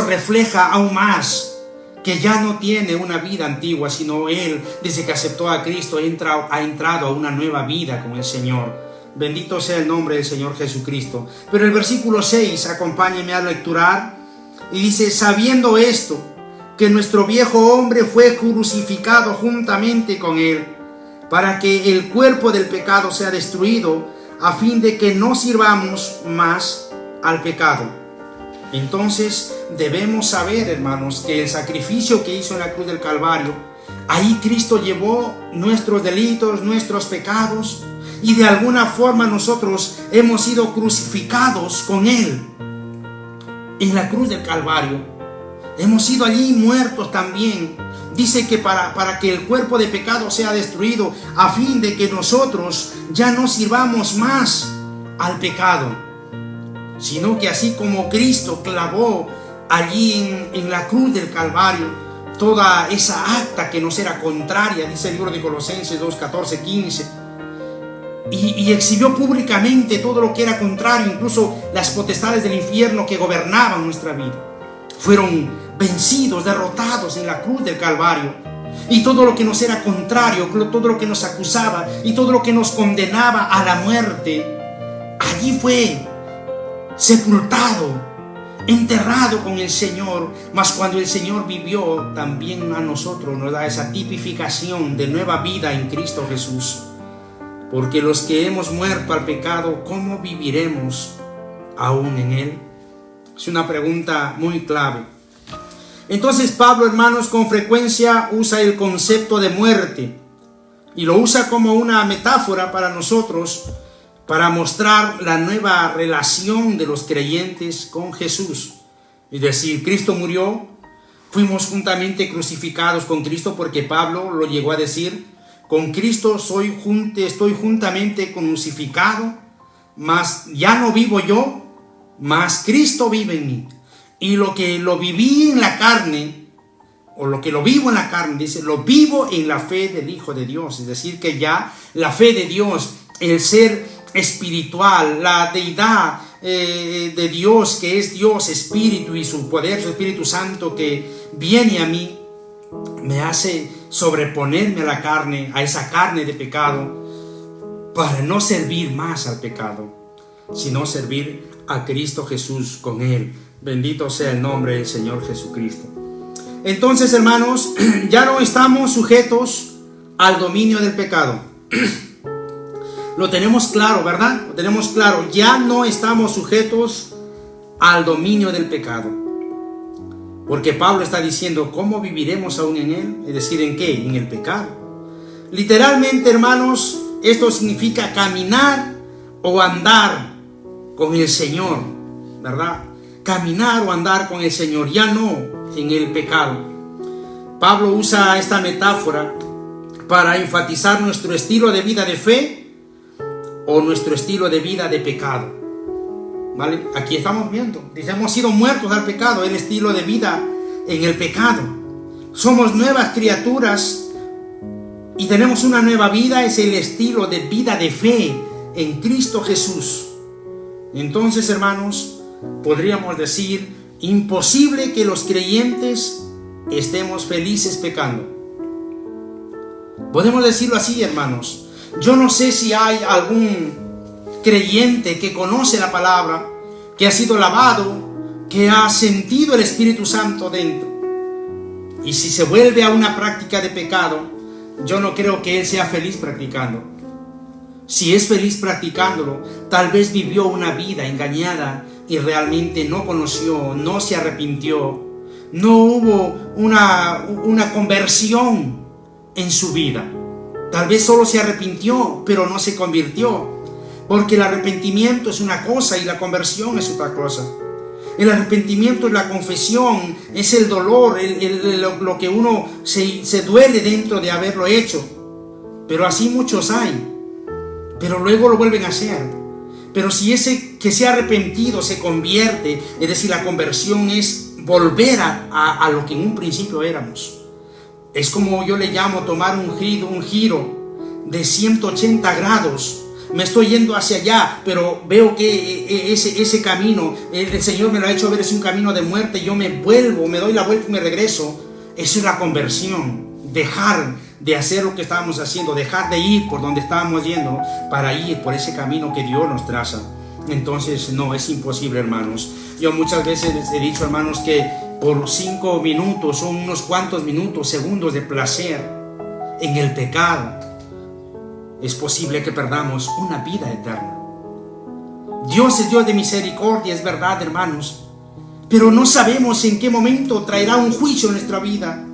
A: refleja aún más que ya no tiene una vida antigua, sino él, desde que aceptó a Cristo, ha entrado a una nueva vida con el Señor. Bendito sea el nombre del Señor Jesucristo. Pero el versículo 6, acompáñenme a lecturar, y dice, sabiendo esto, que nuestro viejo hombre fue crucificado juntamente con él, para que el cuerpo del pecado sea destruido, a fin de que no sirvamos más al pecado. Entonces debemos saber, hermanos, que el sacrificio que hizo en la cruz del Calvario, ahí Cristo llevó nuestros delitos, nuestros pecados, y de alguna forma nosotros hemos sido crucificados con Él en la cruz del Calvario. Hemos sido allí muertos también. Dice que para que el cuerpo de pecado sea destruido, a fin de que nosotros ya no sirvamos más al pecado, sino que así como Cristo clavó allí en la cruz del Calvario toda esa acta que nos era contraria, dice el libro de Colosenses 2, 14, 15, y exhibió públicamente todo lo que era contrario, incluso las potestades del infierno que gobernaban nuestra vida, fueron vencidos, derrotados en la cruz del Calvario. Y todo lo que nos era contrario, todo lo que nos acusaba y todo lo que nos condenaba a la muerte, allí fue sepultado, enterrado con el Señor. Mas cuando el Señor vivió, también a nosotros nos da esa tipificación de nueva vida en Cristo Jesús. Porque los que hemos muerto al pecado, ¿cómo viviremos aún en él? Es una pregunta muy clave. Entonces Pablo, hermanos, con frecuencia usa el concepto de muerte y lo usa como una metáfora para nosotros, para mostrar la nueva relación de los creyentes con Jesús. Es decir, Cristo murió, fuimos juntamente crucificados con Cristo, porque Pablo lo llegó a decir: con Cristo estoy juntamente crucificado, mas ya no vivo yo, mas Cristo vive en mí. Y lo que lo viví en la carne, o lo que lo vivo en la carne, dice, lo vivo en la fe del Hijo de Dios. Es decir, que ya la fe de Dios, el ser espiritual, la deidad de Dios, que es Dios Espíritu, y su poder, su Espíritu Santo que viene a mí, me hace sobreponerme a la carne, a esa carne de pecado, para no servir más al pecado, sino servir a Cristo Jesús con Él. Bendito sea el nombre del Señor Jesucristo. Entonces, hermanos, ya no estamos sujetos al dominio del pecado. Lo tenemos claro, ¿verdad? Lo tenemos claro. Ya no estamos sujetos al dominio del pecado. Porque Pablo está diciendo, ¿cómo viviremos aún en él? Es decir, ¿en qué? En el pecado. Literalmente, hermanos, esto significa caminar o andar con el Señor, ¿verdad? Caminar o andar con el Señor, ya no en el pecado. Pablo usa esta metáfora para enfatizar nuestro estilo de vida de fe o nuestro estilo de vida de pecado, ¿vale? Aquí estamos viendo, dice, hemos sido muertos al pecado, el estilo de vida en el pecado. Somos nuevas criaturas y tenemos una nueva vida, es el estilo de vida de fe en Cristo Jesús. Entonces, hermanos, podríamos decir, imposible que los creyentes estemos felices pecando. Podemos decirlo así, hermanos. Yo no sé si hay algún creyente que conoce la palabra, que ha sido lavado, que ha sentido el Espíritu Santo dentro, y si se vuelve a una práctica de pecado, yo no creo que él sea feliz practicando. Si es feliz practicándolo, tal vez vivió una vida engañada y realmente no conoció, no se arrepintió, no hubo una conversión en su vida. Tal vez solo se arrepintió, pero no se convirtió, porque el arrepentimiento es una cosa y la conversión es otra cosa. El arrepentimiento es la confesión, es el dolor, lo que uno se duele dentro de haberlo hecho. Pero así muchos hay, pero luego lo vuelven a hacer. Pero si ese que se ha arrepentido se convierte, es decir, la conversión es volver a lo que en un principio éramos. Es como yo le llamo tomar un giro de 180 grados. Me estoy yendo hacia allá, pero veo que ese camino, el Señor me lo ha hecho ver, es un camino de muerte. Yo me vuelvo, me doy la vuelta y me regreso. Eso es la conversión. Dejar de hacer lo que estábamos haciendo, dejar de ir por donde estábamos yendo para ir por ese camino que Dios nos traza. Entonces, no, es imposible, hermanos. Yo muchas veces les he dicho, hermanos, que por 5 minutos o unos cuantos minutos, segundos de placer en el pecado, es posible que perdamos una vida eterna. Dios es Dios de misericordia, es verdad, hermanos, pero no sabemos en qué momento traerá un juicio en nuestra vida,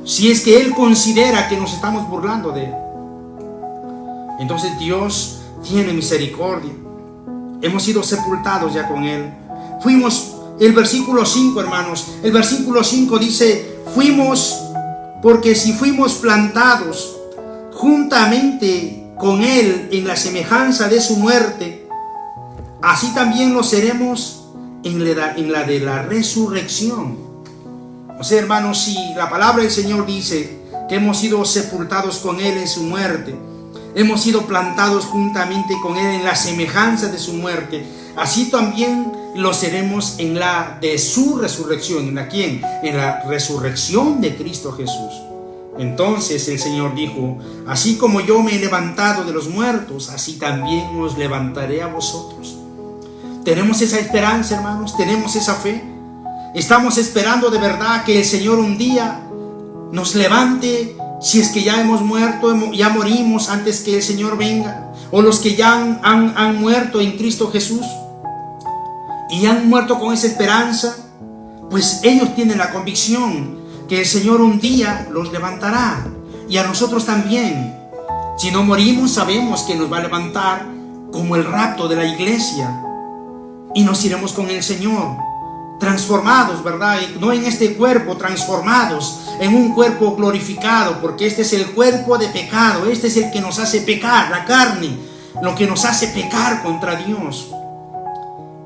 A: si es que Él considera que nos estamos burlando de Él. Entonces Dios tiene misericordia. Hemos sido sepultados ya con Él. El versículo 5, hermanos, el versículo 5 dice, porque si fuimos plantados juntamente con Él en la semejanza de su muerte, así también lo seremos en la de la resurrección. O sea, hermanos, si la palabra del Señor dice que hemos sido sepultados con Él en su muerte, hemos sido plantados juntamente con Él en la semejanza de su muerte, así también lo seremos en la de su resurrección. ¿En la quién? En la resurrección de Cristo Jesús. Entonces el Señor dijo, así como yo me he levantado de los muertos, así también os levantaré a vosotros. Tenemos esa esperanza, hermanos, tenemos esa fe. Estamos esperando de verdad que el Señor un día nos levante, si es que ya hemos muerto, ya morimos antes que el Señor venga, o los que ya han muerto en Cristo Jesús y han muerto con esa esperanza, pues ellos tienen la convicción que el Señor un día los levantará, y a nosotros también. Si no morimos, sabemos que nos va a levantar como el rapto de la iglesia, y nos iremos con el Señor, transformados, ¿verdad? Y no en este cuerpo, transformados en un cuerpo glorificado, porque este es el cuerpo de pecado, este es el que nos hace pecar, la carne, lo que nos hace pecar contra Dios.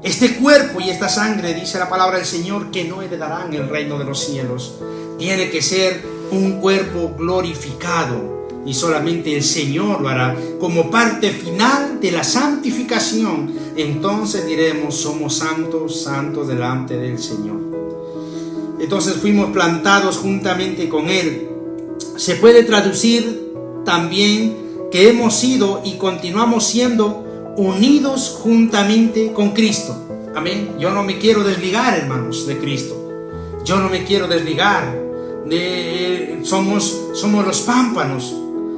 A: Este cuerpo y esta sangre, dice la palabra del Señor, que no heredarán el reino de los cielos. Tiene que ser un cuerpo glorificado, y solamente el Señor lo hará como parte final de la santificación. Entonces diremos, somos santos, santos delante del Señor. Entonces fuimos plantados juntamente con Él. Se puede traducir también que hemos sido y continuamos siendo unidos juntamente con Cristo. Amén. Yo no me quiero desligar, hermanos, de Cristo. Yo no me quiero desligar. Somos los pámpanos.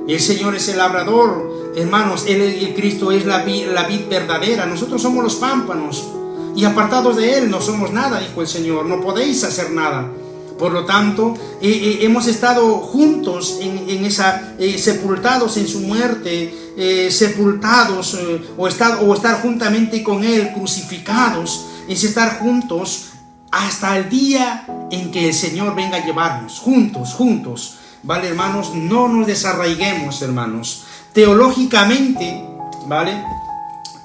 A: El Señor es el labrador, hermanos. El Cristo es la vid verdadera. Nosotros somos los pámpanos, y apartados de Él no somos nada, dijo el Señor. No podéis hacer nada. Por lo tanto, hemos estado juntos en esa, sepultados en su muerte, sepultados, o estar juntamente con Él, crucificados, es estar juntos hasta el día en que el Señor venga a llevarnos, juntos. ¿Vale, hermanos? No nos desarraiguemos, hermanos. Teológicamente, ¿vale?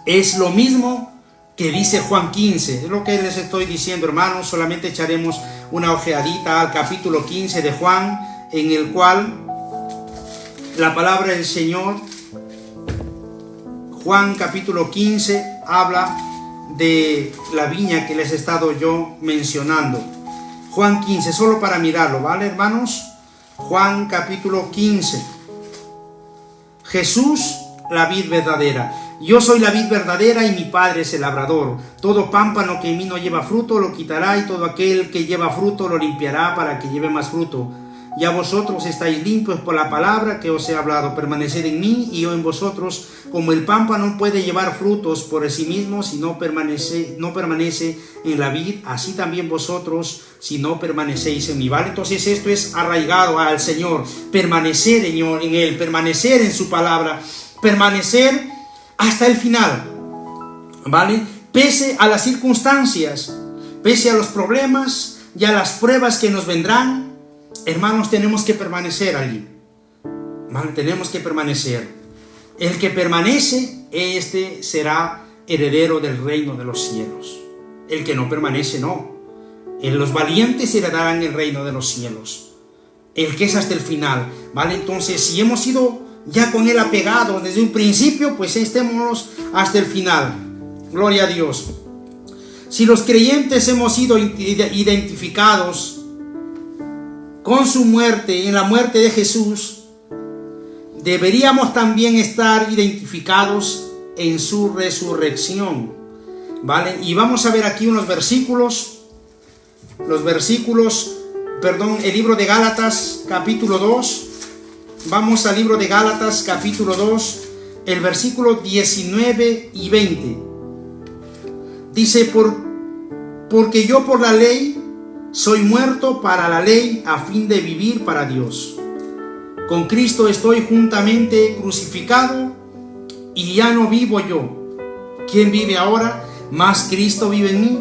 A: Es lo mismo que dice Juan 15, es lo que les estoy diciendo, hermanos. Solamente echaremos una ojeadita al capítulo 15 de Juan, en el cual la palabra del Señor, Juan capítulo 15, habla de la viña que les he estado yo mencionando. Juan 15, solo para mirarlo, ¿vale, hermanos? Juan capítulo 15. Jesús, la vid verdadera. Yo soy la vid verdadera y mi Padre es el labrador. Todo pámpano que en mí no lleva fruto lo quitará, y todo aquel que lleva fruto lo limpiará para que lleve más fruto. Ya vosotros estáis limpios por la palabra que os he hablado. Permaneced en mí y yo en vosotros. Como el pámpano puede llevar frutos por sí mismo si no permanece en la vid, así también vosotros si no permanecéis en mí. ¿Vale? Entonces esto es arraigado al Señor. Permanecer en Él, permanecer en su palabra, permanecer hasta el final, ¿vale? Pese a las circunstancias, pese a los problemas y a las pruebas que nos vendrán, hermanos, tenemos que permanecer allí, ¿vale? Tenemos que permanecer. El que permanece, este será heredero del reino de los cielos. El que no permanece, no. Los valientes heredarán el reino de los cielos. El que es hasta el final, ¿vale? Entonces, si hemos sido ya con Él apegado desde un principio, pues estemos hasta el final. Gloria a Dios. Si los creyentes hemos sido identificados con su muerte, en la muerte de Jesús, deberíamos también estar identificados en su resurrección, ¿vale? Y vamos a ver aquí unos versículos, el libro de Gálatas capítulo 2. Vamos al libro de Gálatas capítulo 2, el versículo 19 y 20. Dice, porque yo por la ley soy muerto para la ley a fin de vivir para Dios. Con Cristo estoy juntamente crucificado
B: y ya no vivo yo. ¿Quién vive ahora? Más Cristo vive en mí.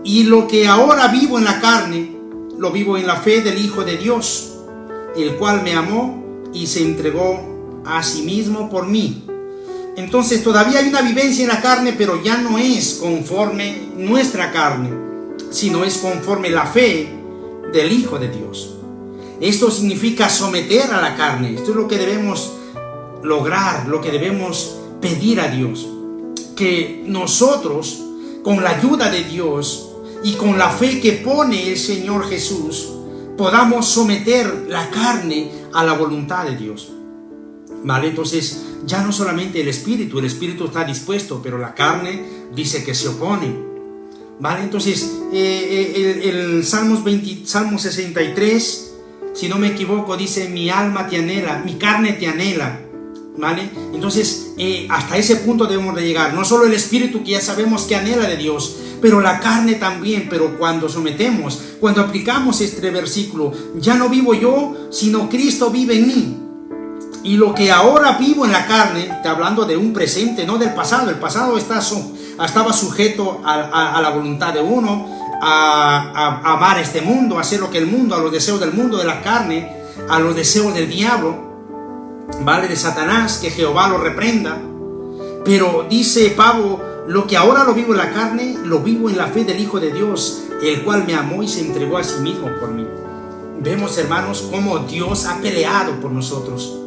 B: Y lo que ahora vivo en la carne, lo vivo en la fe del Hijo de Dios, el cual me amó y se entregó a sí mismo por mí. Entonces todavía hay una vivencia en la carne, pero ya no es conforme nuestra carne, sino es conforme la fe del Hijo de Dios. Esto significa someter a la carne. Esto es lo que debemos lograr, lo que debemos pedir a Dios. Que nosotros, con la ayuda de Dios y con la fe que pone el Señor Jesús, podamos someter la carne a la voluntad de Dios. ¿Vale? Entonces, ya no solamente el espíritu está dispuesto, pero la carne dice que se opone. ¿Vale? Entonces, el Salmo 63, si no me equivoco, dice: mi alma te anhela, mi carne te anhela. ¿Vale? Entonces, hasta ese punto debemos de llegar. No solo el espíritu, que ya sabemos que anhela de Dios, pero la carne también. Pero cuando sometemos, cuando aplicamos este versículo, ya no vivo yo, sino Cristo vive en mí. Y lo que ahora vivo en la carne, está hablando de un presente, no del pasado. El pasado estaba sujeto a la voluntad de uno, a amar este mundo, a hacer lo que el mundo, a los deseos del mundo, de la carne, a los deseos del diablo, ¿vale? De Satanás, que Jehová lo reprenda. Pero dice Pablo: lo que ahora lo vivo en la carne, lo vivo en la fe del Hijo de Dios, el cual me amó y se entregó a sí mismo por mí. Vemos, hermanos, cómo Dios ha peleado por nosotros,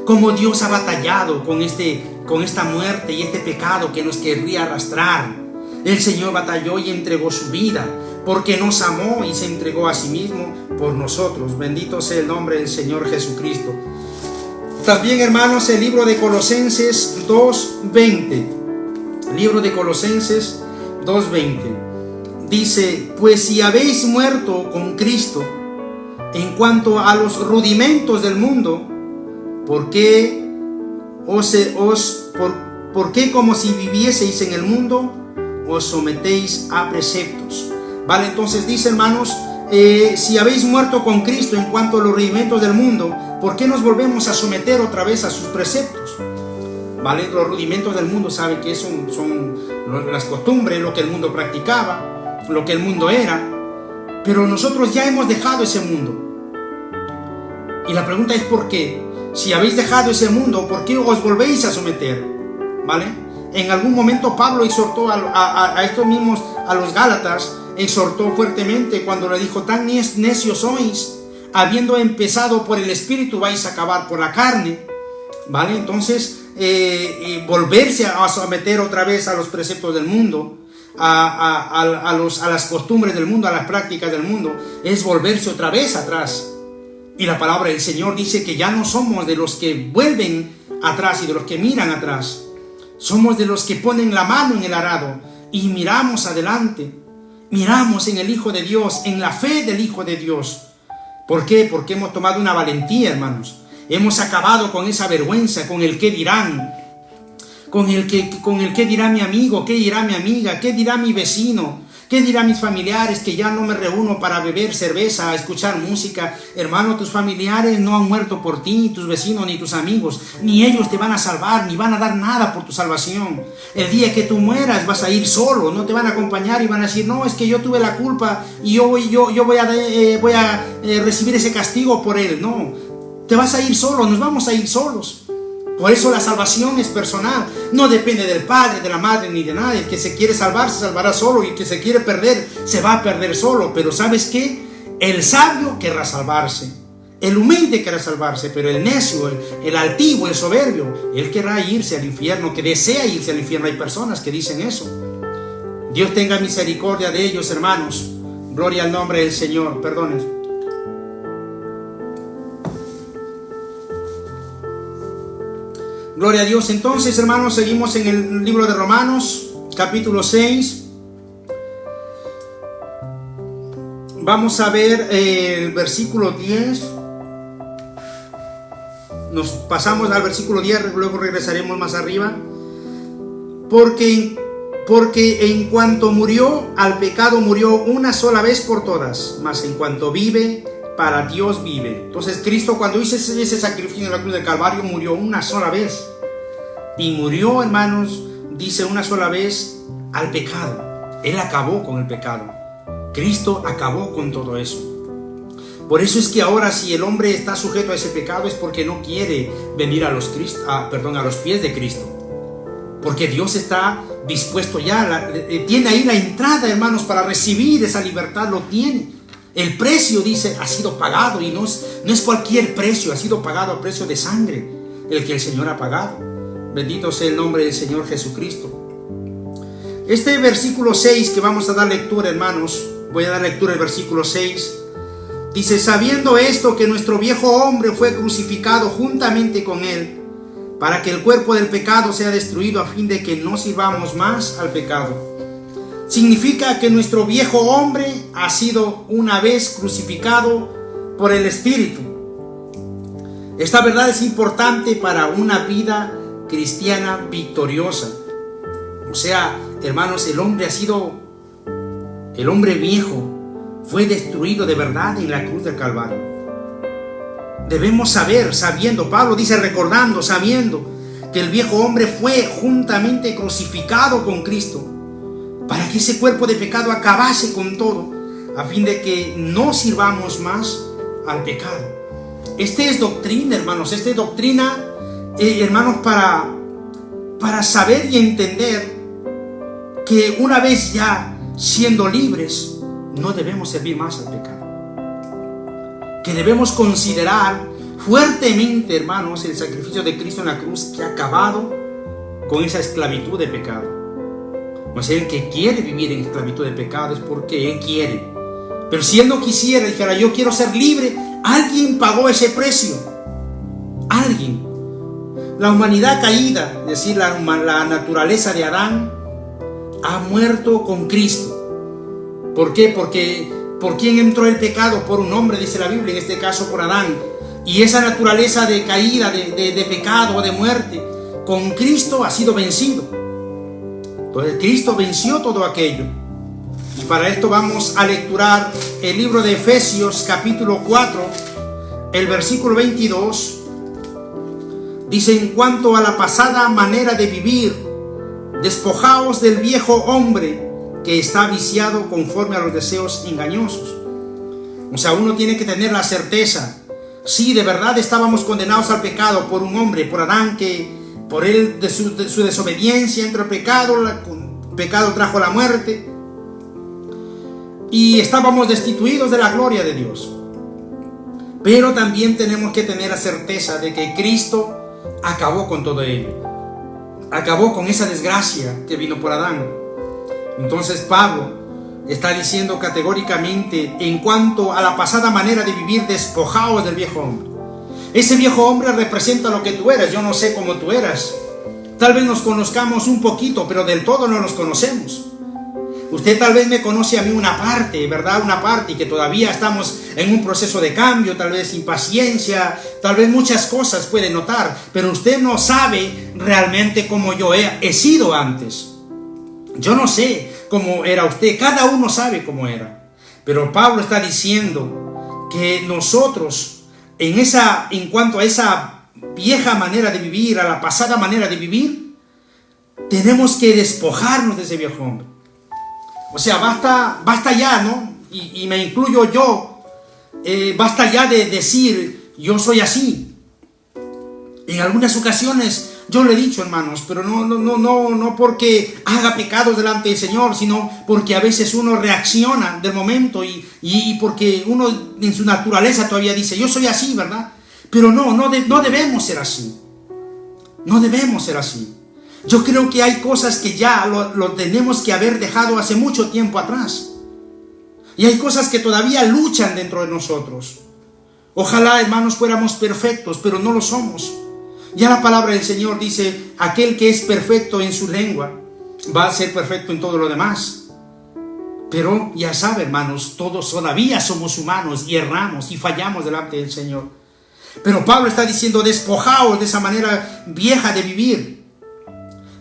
B: cómo Dios ha batallado con esta muerte y este pecado que nos querría arrastrar. El Señor batalló y entregó su vida, porque nos amó y se entregó a sí mismo por nosotros. Bendito sea el nombre del Señor Jesucristo. También, hermanos, el libro de Colosenses 2:20. Libro de Colosenses 2:20. Dice: pues si habéis muerto con Cristo en cuanto a los rudimentos del mundo, ¿por qué como si vivieseis en el mundo, os sometéis a preceptos? ¿Vale? Entonces dice, hermanos, si habéis muerto con Cristo en cuanto a los rudimentos del mundo, ¿por qué nos volvemos a someter otra vez a sus preceptos? ¿Vale? Los rudimentos del mundo, ¿sabe qué son? Son las costumbres, lo que el mundo practicaba, lo que el mundo era. Pero nosotros ya hemos dejado ese mundo. Y la pregunta es: ¿por qué? Si habéis dejado ese mundo, ¿por qué os volvéis a someter? ¿Vale? En algún momento Pablo exhortó a estos mismos, a los Gálatas, exhortó fuertemente cuando le dijo: tan necios sois, habiendo empezado por el espíritu, vais a acabar por la carne. ¿Vale? Entonces, volverse a someter otra vez a los preceptos del mundo, a las costumbres del mundo, a las prácticas del mundo, es volverse otra vez atrás. Y la palabra del Señor dice que ya no somos de los que vuelven atrás y de los que miran atrás. Somos de los que ponen la mano en el arado y miramos adelante. Miramos en el Hijo de Dios, en la fe del Hijo de Dios. ¿Por qué? Porque hemos tomado una valentía, hermanos. Hemos acabado con esa vergüenza, con el qué dirán, con el qué dirá mi amigo, qué dirá mi amiga, qué dirá mi vecino, qué dirán mis familiares, que ya no me reúno para beber cerveza, a escuchar música. Hermano, tus familiares no han muerto por ti, ni tus vecinos, ni tus amigos, ni ellos te van a salvar, ni van a dar nada por tu salvación. El día que tú mueras vas a ir solo, no te van a acompañar y van a decir: no, es que yo tuve la culpa y yo voy a recibir ese castigo por él. No, te vas a ir solo, nos vamos a ir solos. Por eso la salvación es personal, no depende del padre, de la madre, ni de nadie. El que se quiere salvar se salvará solo, y el que se quiere perder se va a perder solo. Pero ¿sabes qué? El sabio querrá salvarse, el humilde querrá salvarse, pero el necio, el altivo, el soberbio, él querrá irse al infierno, que desea irse al infierno. Hay personas que dicen eso. Dios tenga misericordia de ellos, hermanos. Gloria al nombre del Señor. Perdonen. Gloria a Dios. Entonces, hermanos, seguimos en el libro de Romanos, capítulo 6. Vamos a ver el versículo 10. Nos pasamos al versículo 10, luego regresaremos más arriba. Porque en cuanto murió, al pecado murió una sola vez por todas, mas en cuanto vive, para Dios vive. Entonces Cristo, cuando hizo ese sacrificio en la cruz del Calvario, murió una sola vez y murió, hermanos, dice una sola vez, al pecado. Él acabó con el pecado. Cristo acabó con todo eso. Por eso es que ahora si el hombre está sujeto a ese pecado es porque no quiere venir a los pies de Cristo. Porque Dios está dispuesto ya, tiene ahí la entrada, hermanos, para recibir esa libertad, lo tiene. El precio, dice, ha sido pagado, y no es cualquier precio, ha sido pagado a precio de sangre, el que el Señor ha pagado. Bendito sea el nombre del Señor Jesucristo. Este versículo 6 que vamos a dar lectura, hermanos, voy a dar lectura al versículo 6. Dice: sabiendo esto, que nuestro viejo hombre fue crucificado juntamente con él, para que el cuerpo del pecado sea destruido, a fin de que no sirvamos más al pecado. Significa que nuestro viejo hombre ha sido una vez crucificado por el Espíritu. Esta verdad es importante para una vida cristiana victoriosa. O sea, hermanos, el hombre viejo fue destruido de verdad en la cruz del Calvario. Debemos saber, sabiendo, Pablo dice recordando, sabiendo que el viejo hombre fue juntamente crucificado con Cristo, para que ese cuerpo de pecado acabase con todo, a fin de que no sirvamos más al pecado. Esta es doctrina, hermanos, esta es doctrina, hermanos, para saber y entender que una vez ya siendo libres, no debemos servir más al pecado. Que debemos considerar fuertemente, hermanos, el sacrificio de Cristo en la cruz, que ha acabado con esa esclavitud de pecado. O sea, el que quiere vivir en esclavitud de pecado es porque Él quiere. Pero si Él no quisiera, dijera: yo quiero ser libre, alguien pagó ese precio. Alguien. La humanidad caída, es decir, la naturaleza de Adán, ha muerto con Cristo. ¿Por qué? Porque ¿por quién entró el pecado? Por un hombre, dice la Biblia, en este caso por Adán. Y esa naturaleza de caída, de pecado o de muerte, con Cristo ha sido vencido. Entonces Cristo venció todo aquello. Y para esto vamos a lecturar el libro de Efesios capítulo 4, el versículo 22. Dice: en cuanto a la pasada manera de vivir, despojaos del viejo hombre que está viciado conforme a los deseos engañosos. O sea, uno tiene que tener la certeza. Sí, de verdad estábamos condenados al pecado por un hombre, por Adán, que por él, de su desobediencia entró el pecado, el pecado trajo la muerte, y estábamos destituidos de la gloria de Dios. Pero también tenemos que tener la certeza de que Cristo acabó con todo ello. Acabó con esa desgracia que vino por Adán. Entonces Pablo está diciendo categóricamente: en cuanto a la pasada manera de vivir, despojaos del viejo hombre. Ese viejo hombre representa lo que tú eres. Yo no sé cómo tú eras. Tal vez nos conozcamos un poquito, pero del todo no nos conocemos. Usted tal vez me conoce a mí una parte, ¿verdad? Una parte, y que todavía estamos en un proceso de cambio, tal vez impaciencia, tal vez muchas cosas puede notar, pero usted no sabe realmente cómo yo he sido antes. Yo no sé cómo era usted, cada uno sabe cómo era. Pero Pablo está diciendo que nosotros, en cuanto a esa vieja manera de vivir, a la pasada manera de vivir, tenemos que despojarnos de ese viejo hombre. O sea, basta ya, ¿no? Y me incluyo yo, basta ya de decir: yo soy así. En algunas ocasiones yo lo he dicho, hermanos, pero no porque haga pecados delante del Señor, sino porque a veces uno reacciona del momento y porque uno en su naturaleza todavía dice: yo soy así, ¿verdad? Pero no debemos ser así. No debemos ser así. Yo creo que hay cosas que ya lo tenemos que haber dejado hace mucho tiempo atrás. Y hay cosas que todavía luchan dentro de nosotros. Ojalá, hermanos, fuéramos perfectos, pero no lo somos. Ya la palabra del Señor dice: aquel que es perfecto en su lengua va a ser perfecto en todo lo demás. Pero ya sabe, hermanos, todos todavía somos humanos y erramos y fallamos delante del Señor. Pero Pablo está diciendo: despojaos de esa manera vieja de vivir.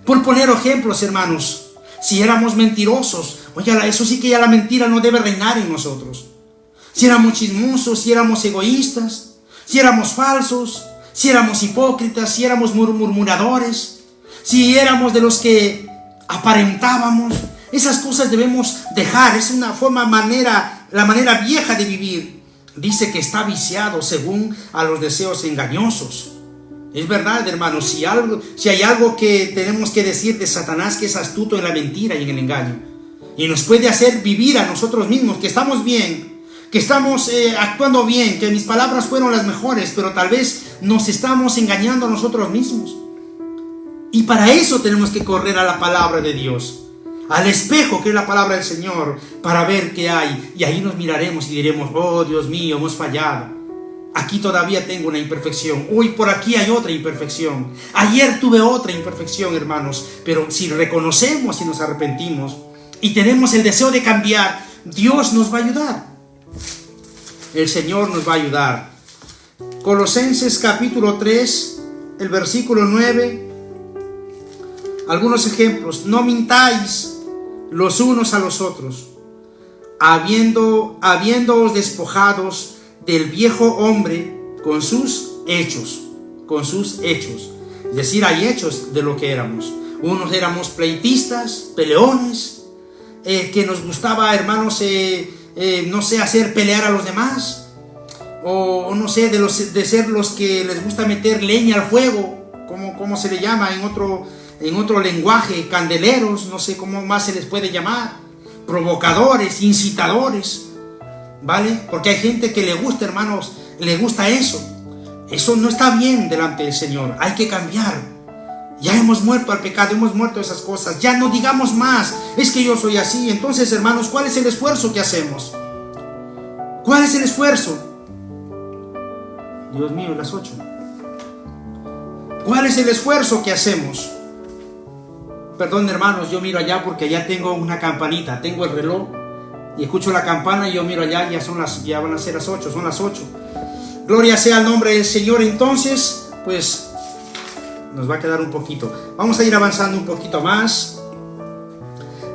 B: Por poner ejemplos, hermanos, si éramos mentirosos, oye, eso sí que ya la mentira no debe reinar en nosotros. Si éramos chismosos, si éramos egoístas, si éramos falsos, si éramos hipócritas, si éramos murmuradores, si éramos de los que aparentábamos. Esas cosas debemos dejar. Es una la manera vieja de vivir. Dice que está viciado según a los deseos engañosos. Es verdad, hermanos, si hay algo que tenemos que decir de Satanás, que es astuto en la mentira y en el engaño, y nos puede hacer vivir a nosotros mismos, que estamos bien, que estamos actuando bien, que mis palabras fueron las mejores, pero tal vez nos estamos engañando a nosotros mismos. Y para eso tenemos que correr a la palabra de Dios, al espejo que es la palabra del Señor, para ver qué hay, y ahí nos miraremos y diremos: oh Dios mío, hemos fallado. Aquí todavía tengo una imperfección. Hoy por aquí hay otra imperfección. Ayer tuve otra imperfección, hermanos. Pero si reconocemos y nos arrepentimos y tenemos el deseo de cambiar, Dios nos va a ayudar. El Señor nos va a ayudar. Colosenses capítulo 3, el versículo 9. Algunos ejemplos. No mintáis los unos a los otros, habiéndoos despojados del viejo hombre con sus hechos. Es decir, hay hechos de lo que éramos. Unos éramos pleitistas, peleones, que nos gustaba, hermanos, no sé, hacer pelear a los demás, o no sé, de ser los que les gusta meter leña al fuego, como se le llama en otro lenguaje, candeleros, no sé cómo más se les puede llamar, provocadores, incitadores, ¿vale? Porque hay gente que le gusta, hermanos, le gusta eso. Eso no está bien delante del Señor. Hay que cambiar. Ya hemos muerto al pecado, hemos muerto a esas cosas. Ya no digamos más: es que yo soy así. Entonces, hermanos, ¿cuál es el esfuerzo que hacemos? ¿Cuál es el esfuerzo? Dios mío, las 8. ¿Cuál es el esfuerzo que hacemos? Perdón, hermanos, yo miro allá porque allá tengo una campanita, tengo el reloj y escucho la campana y yo miro allá, ya van a ser las 8, son las 8. Gloria sea el nombre del Señor. Entonces, pues nos va a quedar un poquito. Vamos a ir avanzando un poquito más.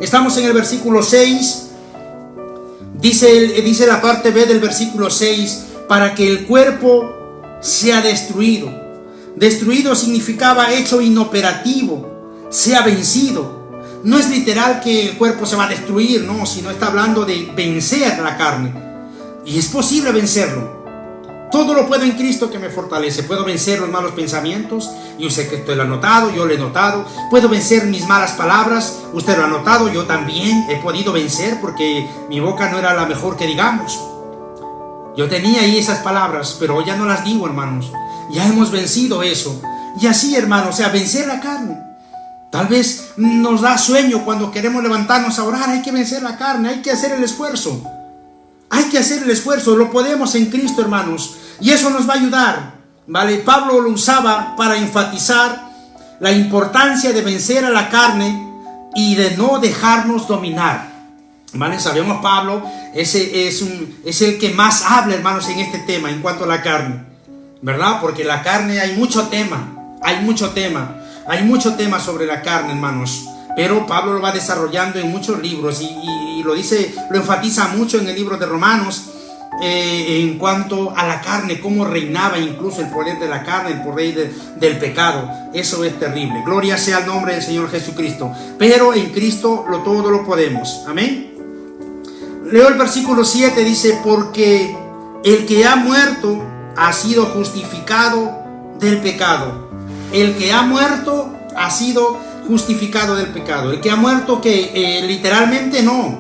B: Estamos en el versículo 6. Dice la parte B del versículo 6: para que el cuerpo sea destruido. Destruido significaba hecho inoperativo, sea vencido. No es literal que el cuerpo se va a destruir, no, sino está hablando de vencer la carne. Y es posible vencerlo. Todo lo puedo en Cristo que me fortalece. Puedo vencer los malos pensamientos, y usted que usted lo ha notado, yo lo he notado. Puedo vencer mis malas palabras, usted lo ha notado, yo también he podido vencer, porque mi boca no era la mejor que digamos. Yo tenía ahí esas palabras, pero hoy ya no las digo, hermanos. Ya hemos vencido eso. Y así, hermanos, o sea, vencer la carne. Tal vez nos da sueño cuando queremos levantarnos a orar. Hay que vencer la carne, hay que hacer el esfuerzo. Hay que hacer el esfuerzo, lo podemos en Cristo, hermanos. Y eso nos va a ayudar, ¿vale? Pablo lo usaba para enfatizar la importancia de vencer a la carne y de no dejarnos dominar, ¿vale? Sabemos, Pablo es el que más habla, hermanos, en este tema, en cuanto a la carne, ¿verdad? Porque la carne hay mucho tema sobre la carne, hermanos. Pero Pablo lo va desarrollando en muchos libros y lo enfatiza mucho en el libro de Romanos, en cuanto a la carne, cómo reinaba incluso el poder de la carne, el poder del pecado. Eso es terrible. Gloria sea el nombre del Señor Jesucristo. Pero en Cristo todo lo podemos. Amén. Leo el versículo 7, dice: porque el que ha muerto ha sido justificado del pecado. El que ha muerto ha sido justificado del pecado. El que ha muerto, que literalmente no,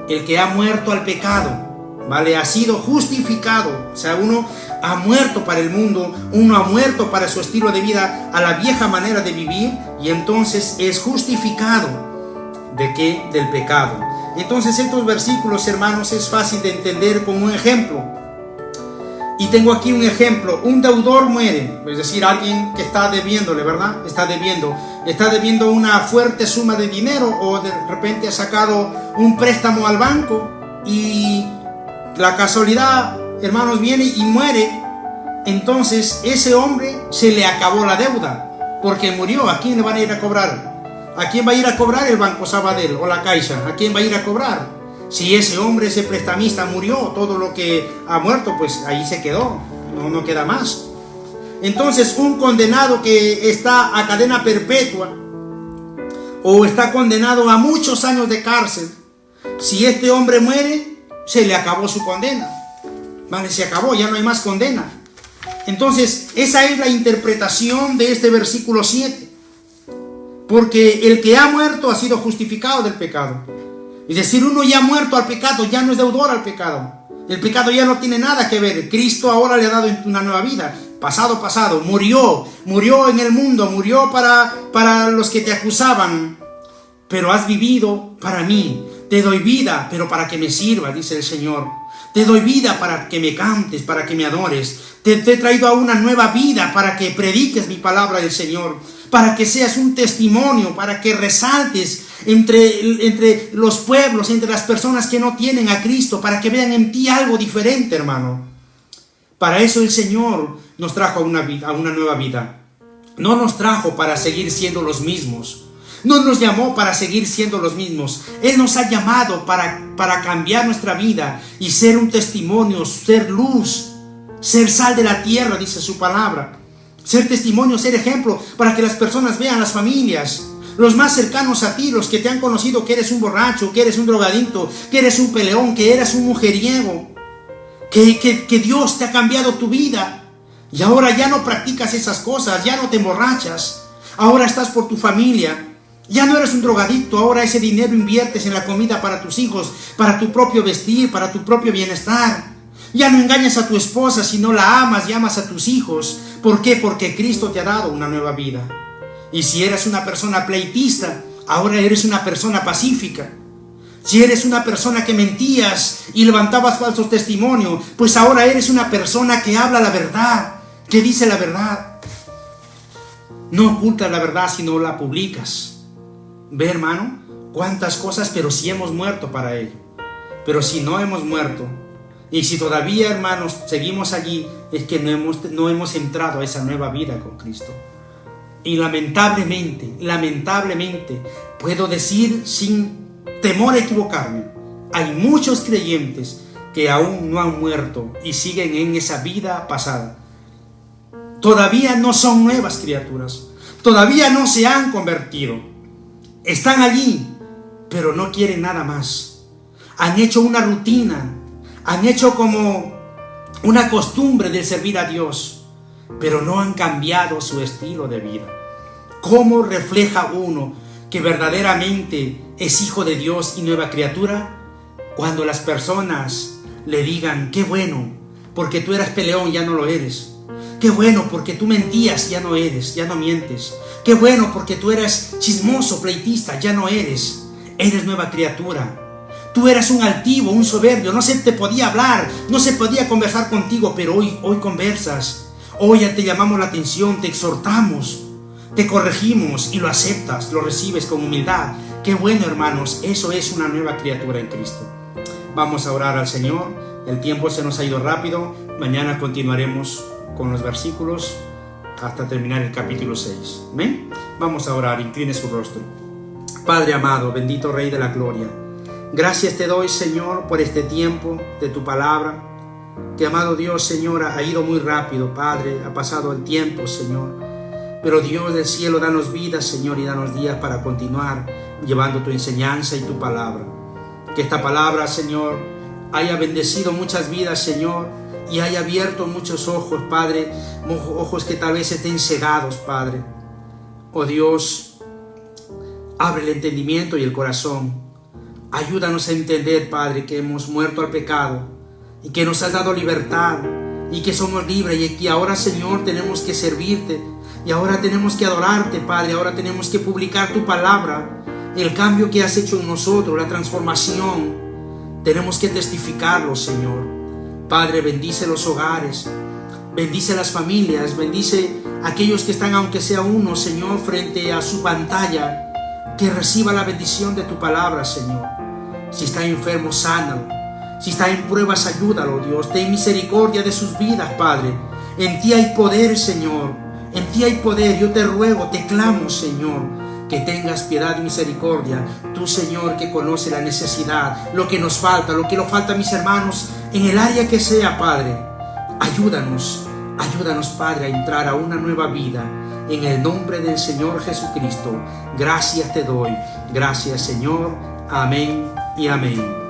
B: el que ha muerto al pecado, ¿vale? Ha sido justificado. O sea, uno ha muerto para el mundo, uno ha muerto para su estilo de vida, a la vieja manera de vivir, y entonces es justificado. ¿De qué? Del pecado. Entonces estos versículos, hermanos, es fácil de entender con un ejemplo. Y tengo aquí un ejemplo: un deudor muere, es decir, alguien que está debiéndole, ¿verdad? Está debiendo una fuerte suma de dinero, o de repente ha sacado un préstamo al banco y la casualidad, hermanos, viene y muere. Entonces ese hombre se le acabó la deuda porque murió. ¿A quién le van a ir a cobrar? ¿A quién va a ir a cobrar el Banco Sabadell o la Caixa? ¿A quién va a ir a cobrar? Si ese hombre, ese prestamista murió, todo lo que ha muerto, pues ahí se quedó, no queda más. Entonces un condenado que está a cadena perpetua, o está condenado a muchos años de cárcel. Si este hombre muere, se le acabó su condena. Vale, se acabó, ya no hay más condena. Entonces, esa es la interpretación de este versículo 7. Porque el que ha muerto ha sido justificado del pecado. Es decir, uno ya muerto al pecado, ya no es deudor al pecado. El pecado ya no tiene nada que ver. Cristo ahora le ha dado una nueva vida. Pasado, murió en el mundo, murió para los que te acusaban, pero has vivido para mí. Te doy vida, pero para que me sirvas, dice el Señor. Te doy vida para que me cantes, para que me adores. Te he traído a una nueva vida para que prediques mi palabra del Señor, para que seas un testimonio, para que resaltes entre los pueblos, entre las personas que no tienen a Cristo, para que vean en ti algo diferente, hermano. Para eso el Señor nos trajo a una nueva vida. No nos trajo para seguir siendo los mismos. No nos llamó para seguir siendo los mismos. Él nos ha llamado para cambiar nuestra vida y ser un testimonio, ser luz, ser sal de la tierra, dice su palabra. Ser testimonio, ser ejemplo, para que las personas vean, las familias, los más cercanos a ti, los que te han conocido que eres un borracho, que eres un drogadicto, que eres un peleón, que eres un mujeriego, que Dios te ha cambiado tu vida y ahora ya no practicas esas cosas, ya no te emborrachas, ahora estás por tu familia, ya no eres un drogadicto, ahora ese dinero inviertes en la comida para tus hijos, para tu propio vestir, para tu propio bienestar. Ya no engañas a tu esposa, sino la amas y amas a tus hijos. ¿Por qué? Porque Cristo te ha dado una nueva vida. Y si eres una persona pleitista, ahora eres una persona pacífica. Si eres una persona que mentías y levantabas falsos testimonios, pues ahora eres una persona que habla la verdad, que dice la verdad. No ocultas la verdad, sino la publicas. Ve, hermano, cuántas cosas, pero si hemos muerto para ello. Pero si no hemos muerto, y si todavía, hermanos, seguimos allí, es que no hemos entrado a esa nueva vida con Cristo. Y lamentablemente, puedo decir sin temor a equivocarme, hay muchos creyentes que aún no han muerto y siguen en esa vida pasada. Todavía no son nuevas criaturas, todavía no se han convertido. Están allí, pero no quieren nada más. Han hecho una rutina, han hecho como una costumbre de servir a Dios, pero no han cambiado su estilo de vida. ¿Cómo refleja uno que verdaderamente es hijo de Dios y nueva criatura? Cuando las personas le digan: qué bueno, porque tú eras peleón, ya no lo eres. Qué bueno, porque tú mentías, ya no eres, ya no mientes. Qué bueno, porque tú eras chismoso, pleitista, ya no eres. Eres nueva criatura. Tú eras un altivo, un soberbio, no se te podía hablar, no se podía conversar contigo, pero hoy conversas. Hoy ya te llamamos la atención, te exhortamos, te corregimos y lo aceptas, lo recibes con humildad. Qué bueno, hermanos, eso es una nueva criatura en Cristo. Vamos a orar al Señor. El tiempo se nos ha ido rápido. Mañana continuaremos con los versículos hasta terminar el capítulo 6. ¿Amén? Vamos a orar, incline su rostro. Padre amado, bendito Rey de la Gloria, gracias te doy, Señor, por este tiempo de tu palabra, que, amado Dios, Señor, ha ido muy rápido, Padre, ha pasado el tiempo, Señor, pero Dios del cielo, danos vida, Señor, y danos días para continuar llevando tu enseñanza y tu palabra. Que esta palabra, Señor, haya bendecido muchas vidas, Señor, y haya abierto muchos ojos, Padre, ojos que tal vez estén cegados, Padre. Oh Dios, abre el entendimiento y el corazón. Ayúdanos a entender, Padre, que hemos muerto al pecado y que nos has dado libertad y que somos libres y que ahora, Señor, tenemos que servirte y ahora tenemos que adorarte, Padre. Ahora tenemos que publicar tu palabra, el cambio que has hecho en nosotros, la transformación. Tenemos que testificarlo, Señor. Padre, bendice los hogares, bendice las familias, bendice a aquellos que están, aunque sea uno, Señor, frente a su pantalla, que reciba la bendición de tu palabra, Señor. Si está enfermo, sánalo. Si está en pruebas, ayúdalo, Dios. Ten misericordia de sus vidas, Padre. En ti hay poder, Señor. En ti hay poder. Yo te ruego, te clamo, Señor, que tengas piedad y misericordia. Tú, Señor, que conoce la necesidad, lo que nos falta, lo que nos falta a mis hermanos, en el área que sea, Padre. Ayúdanos, Padre, a entrar a una nueva vida en el nombre del Señor Jesucristo. Gracias te doy. Gracias, Señor. Amén y amén.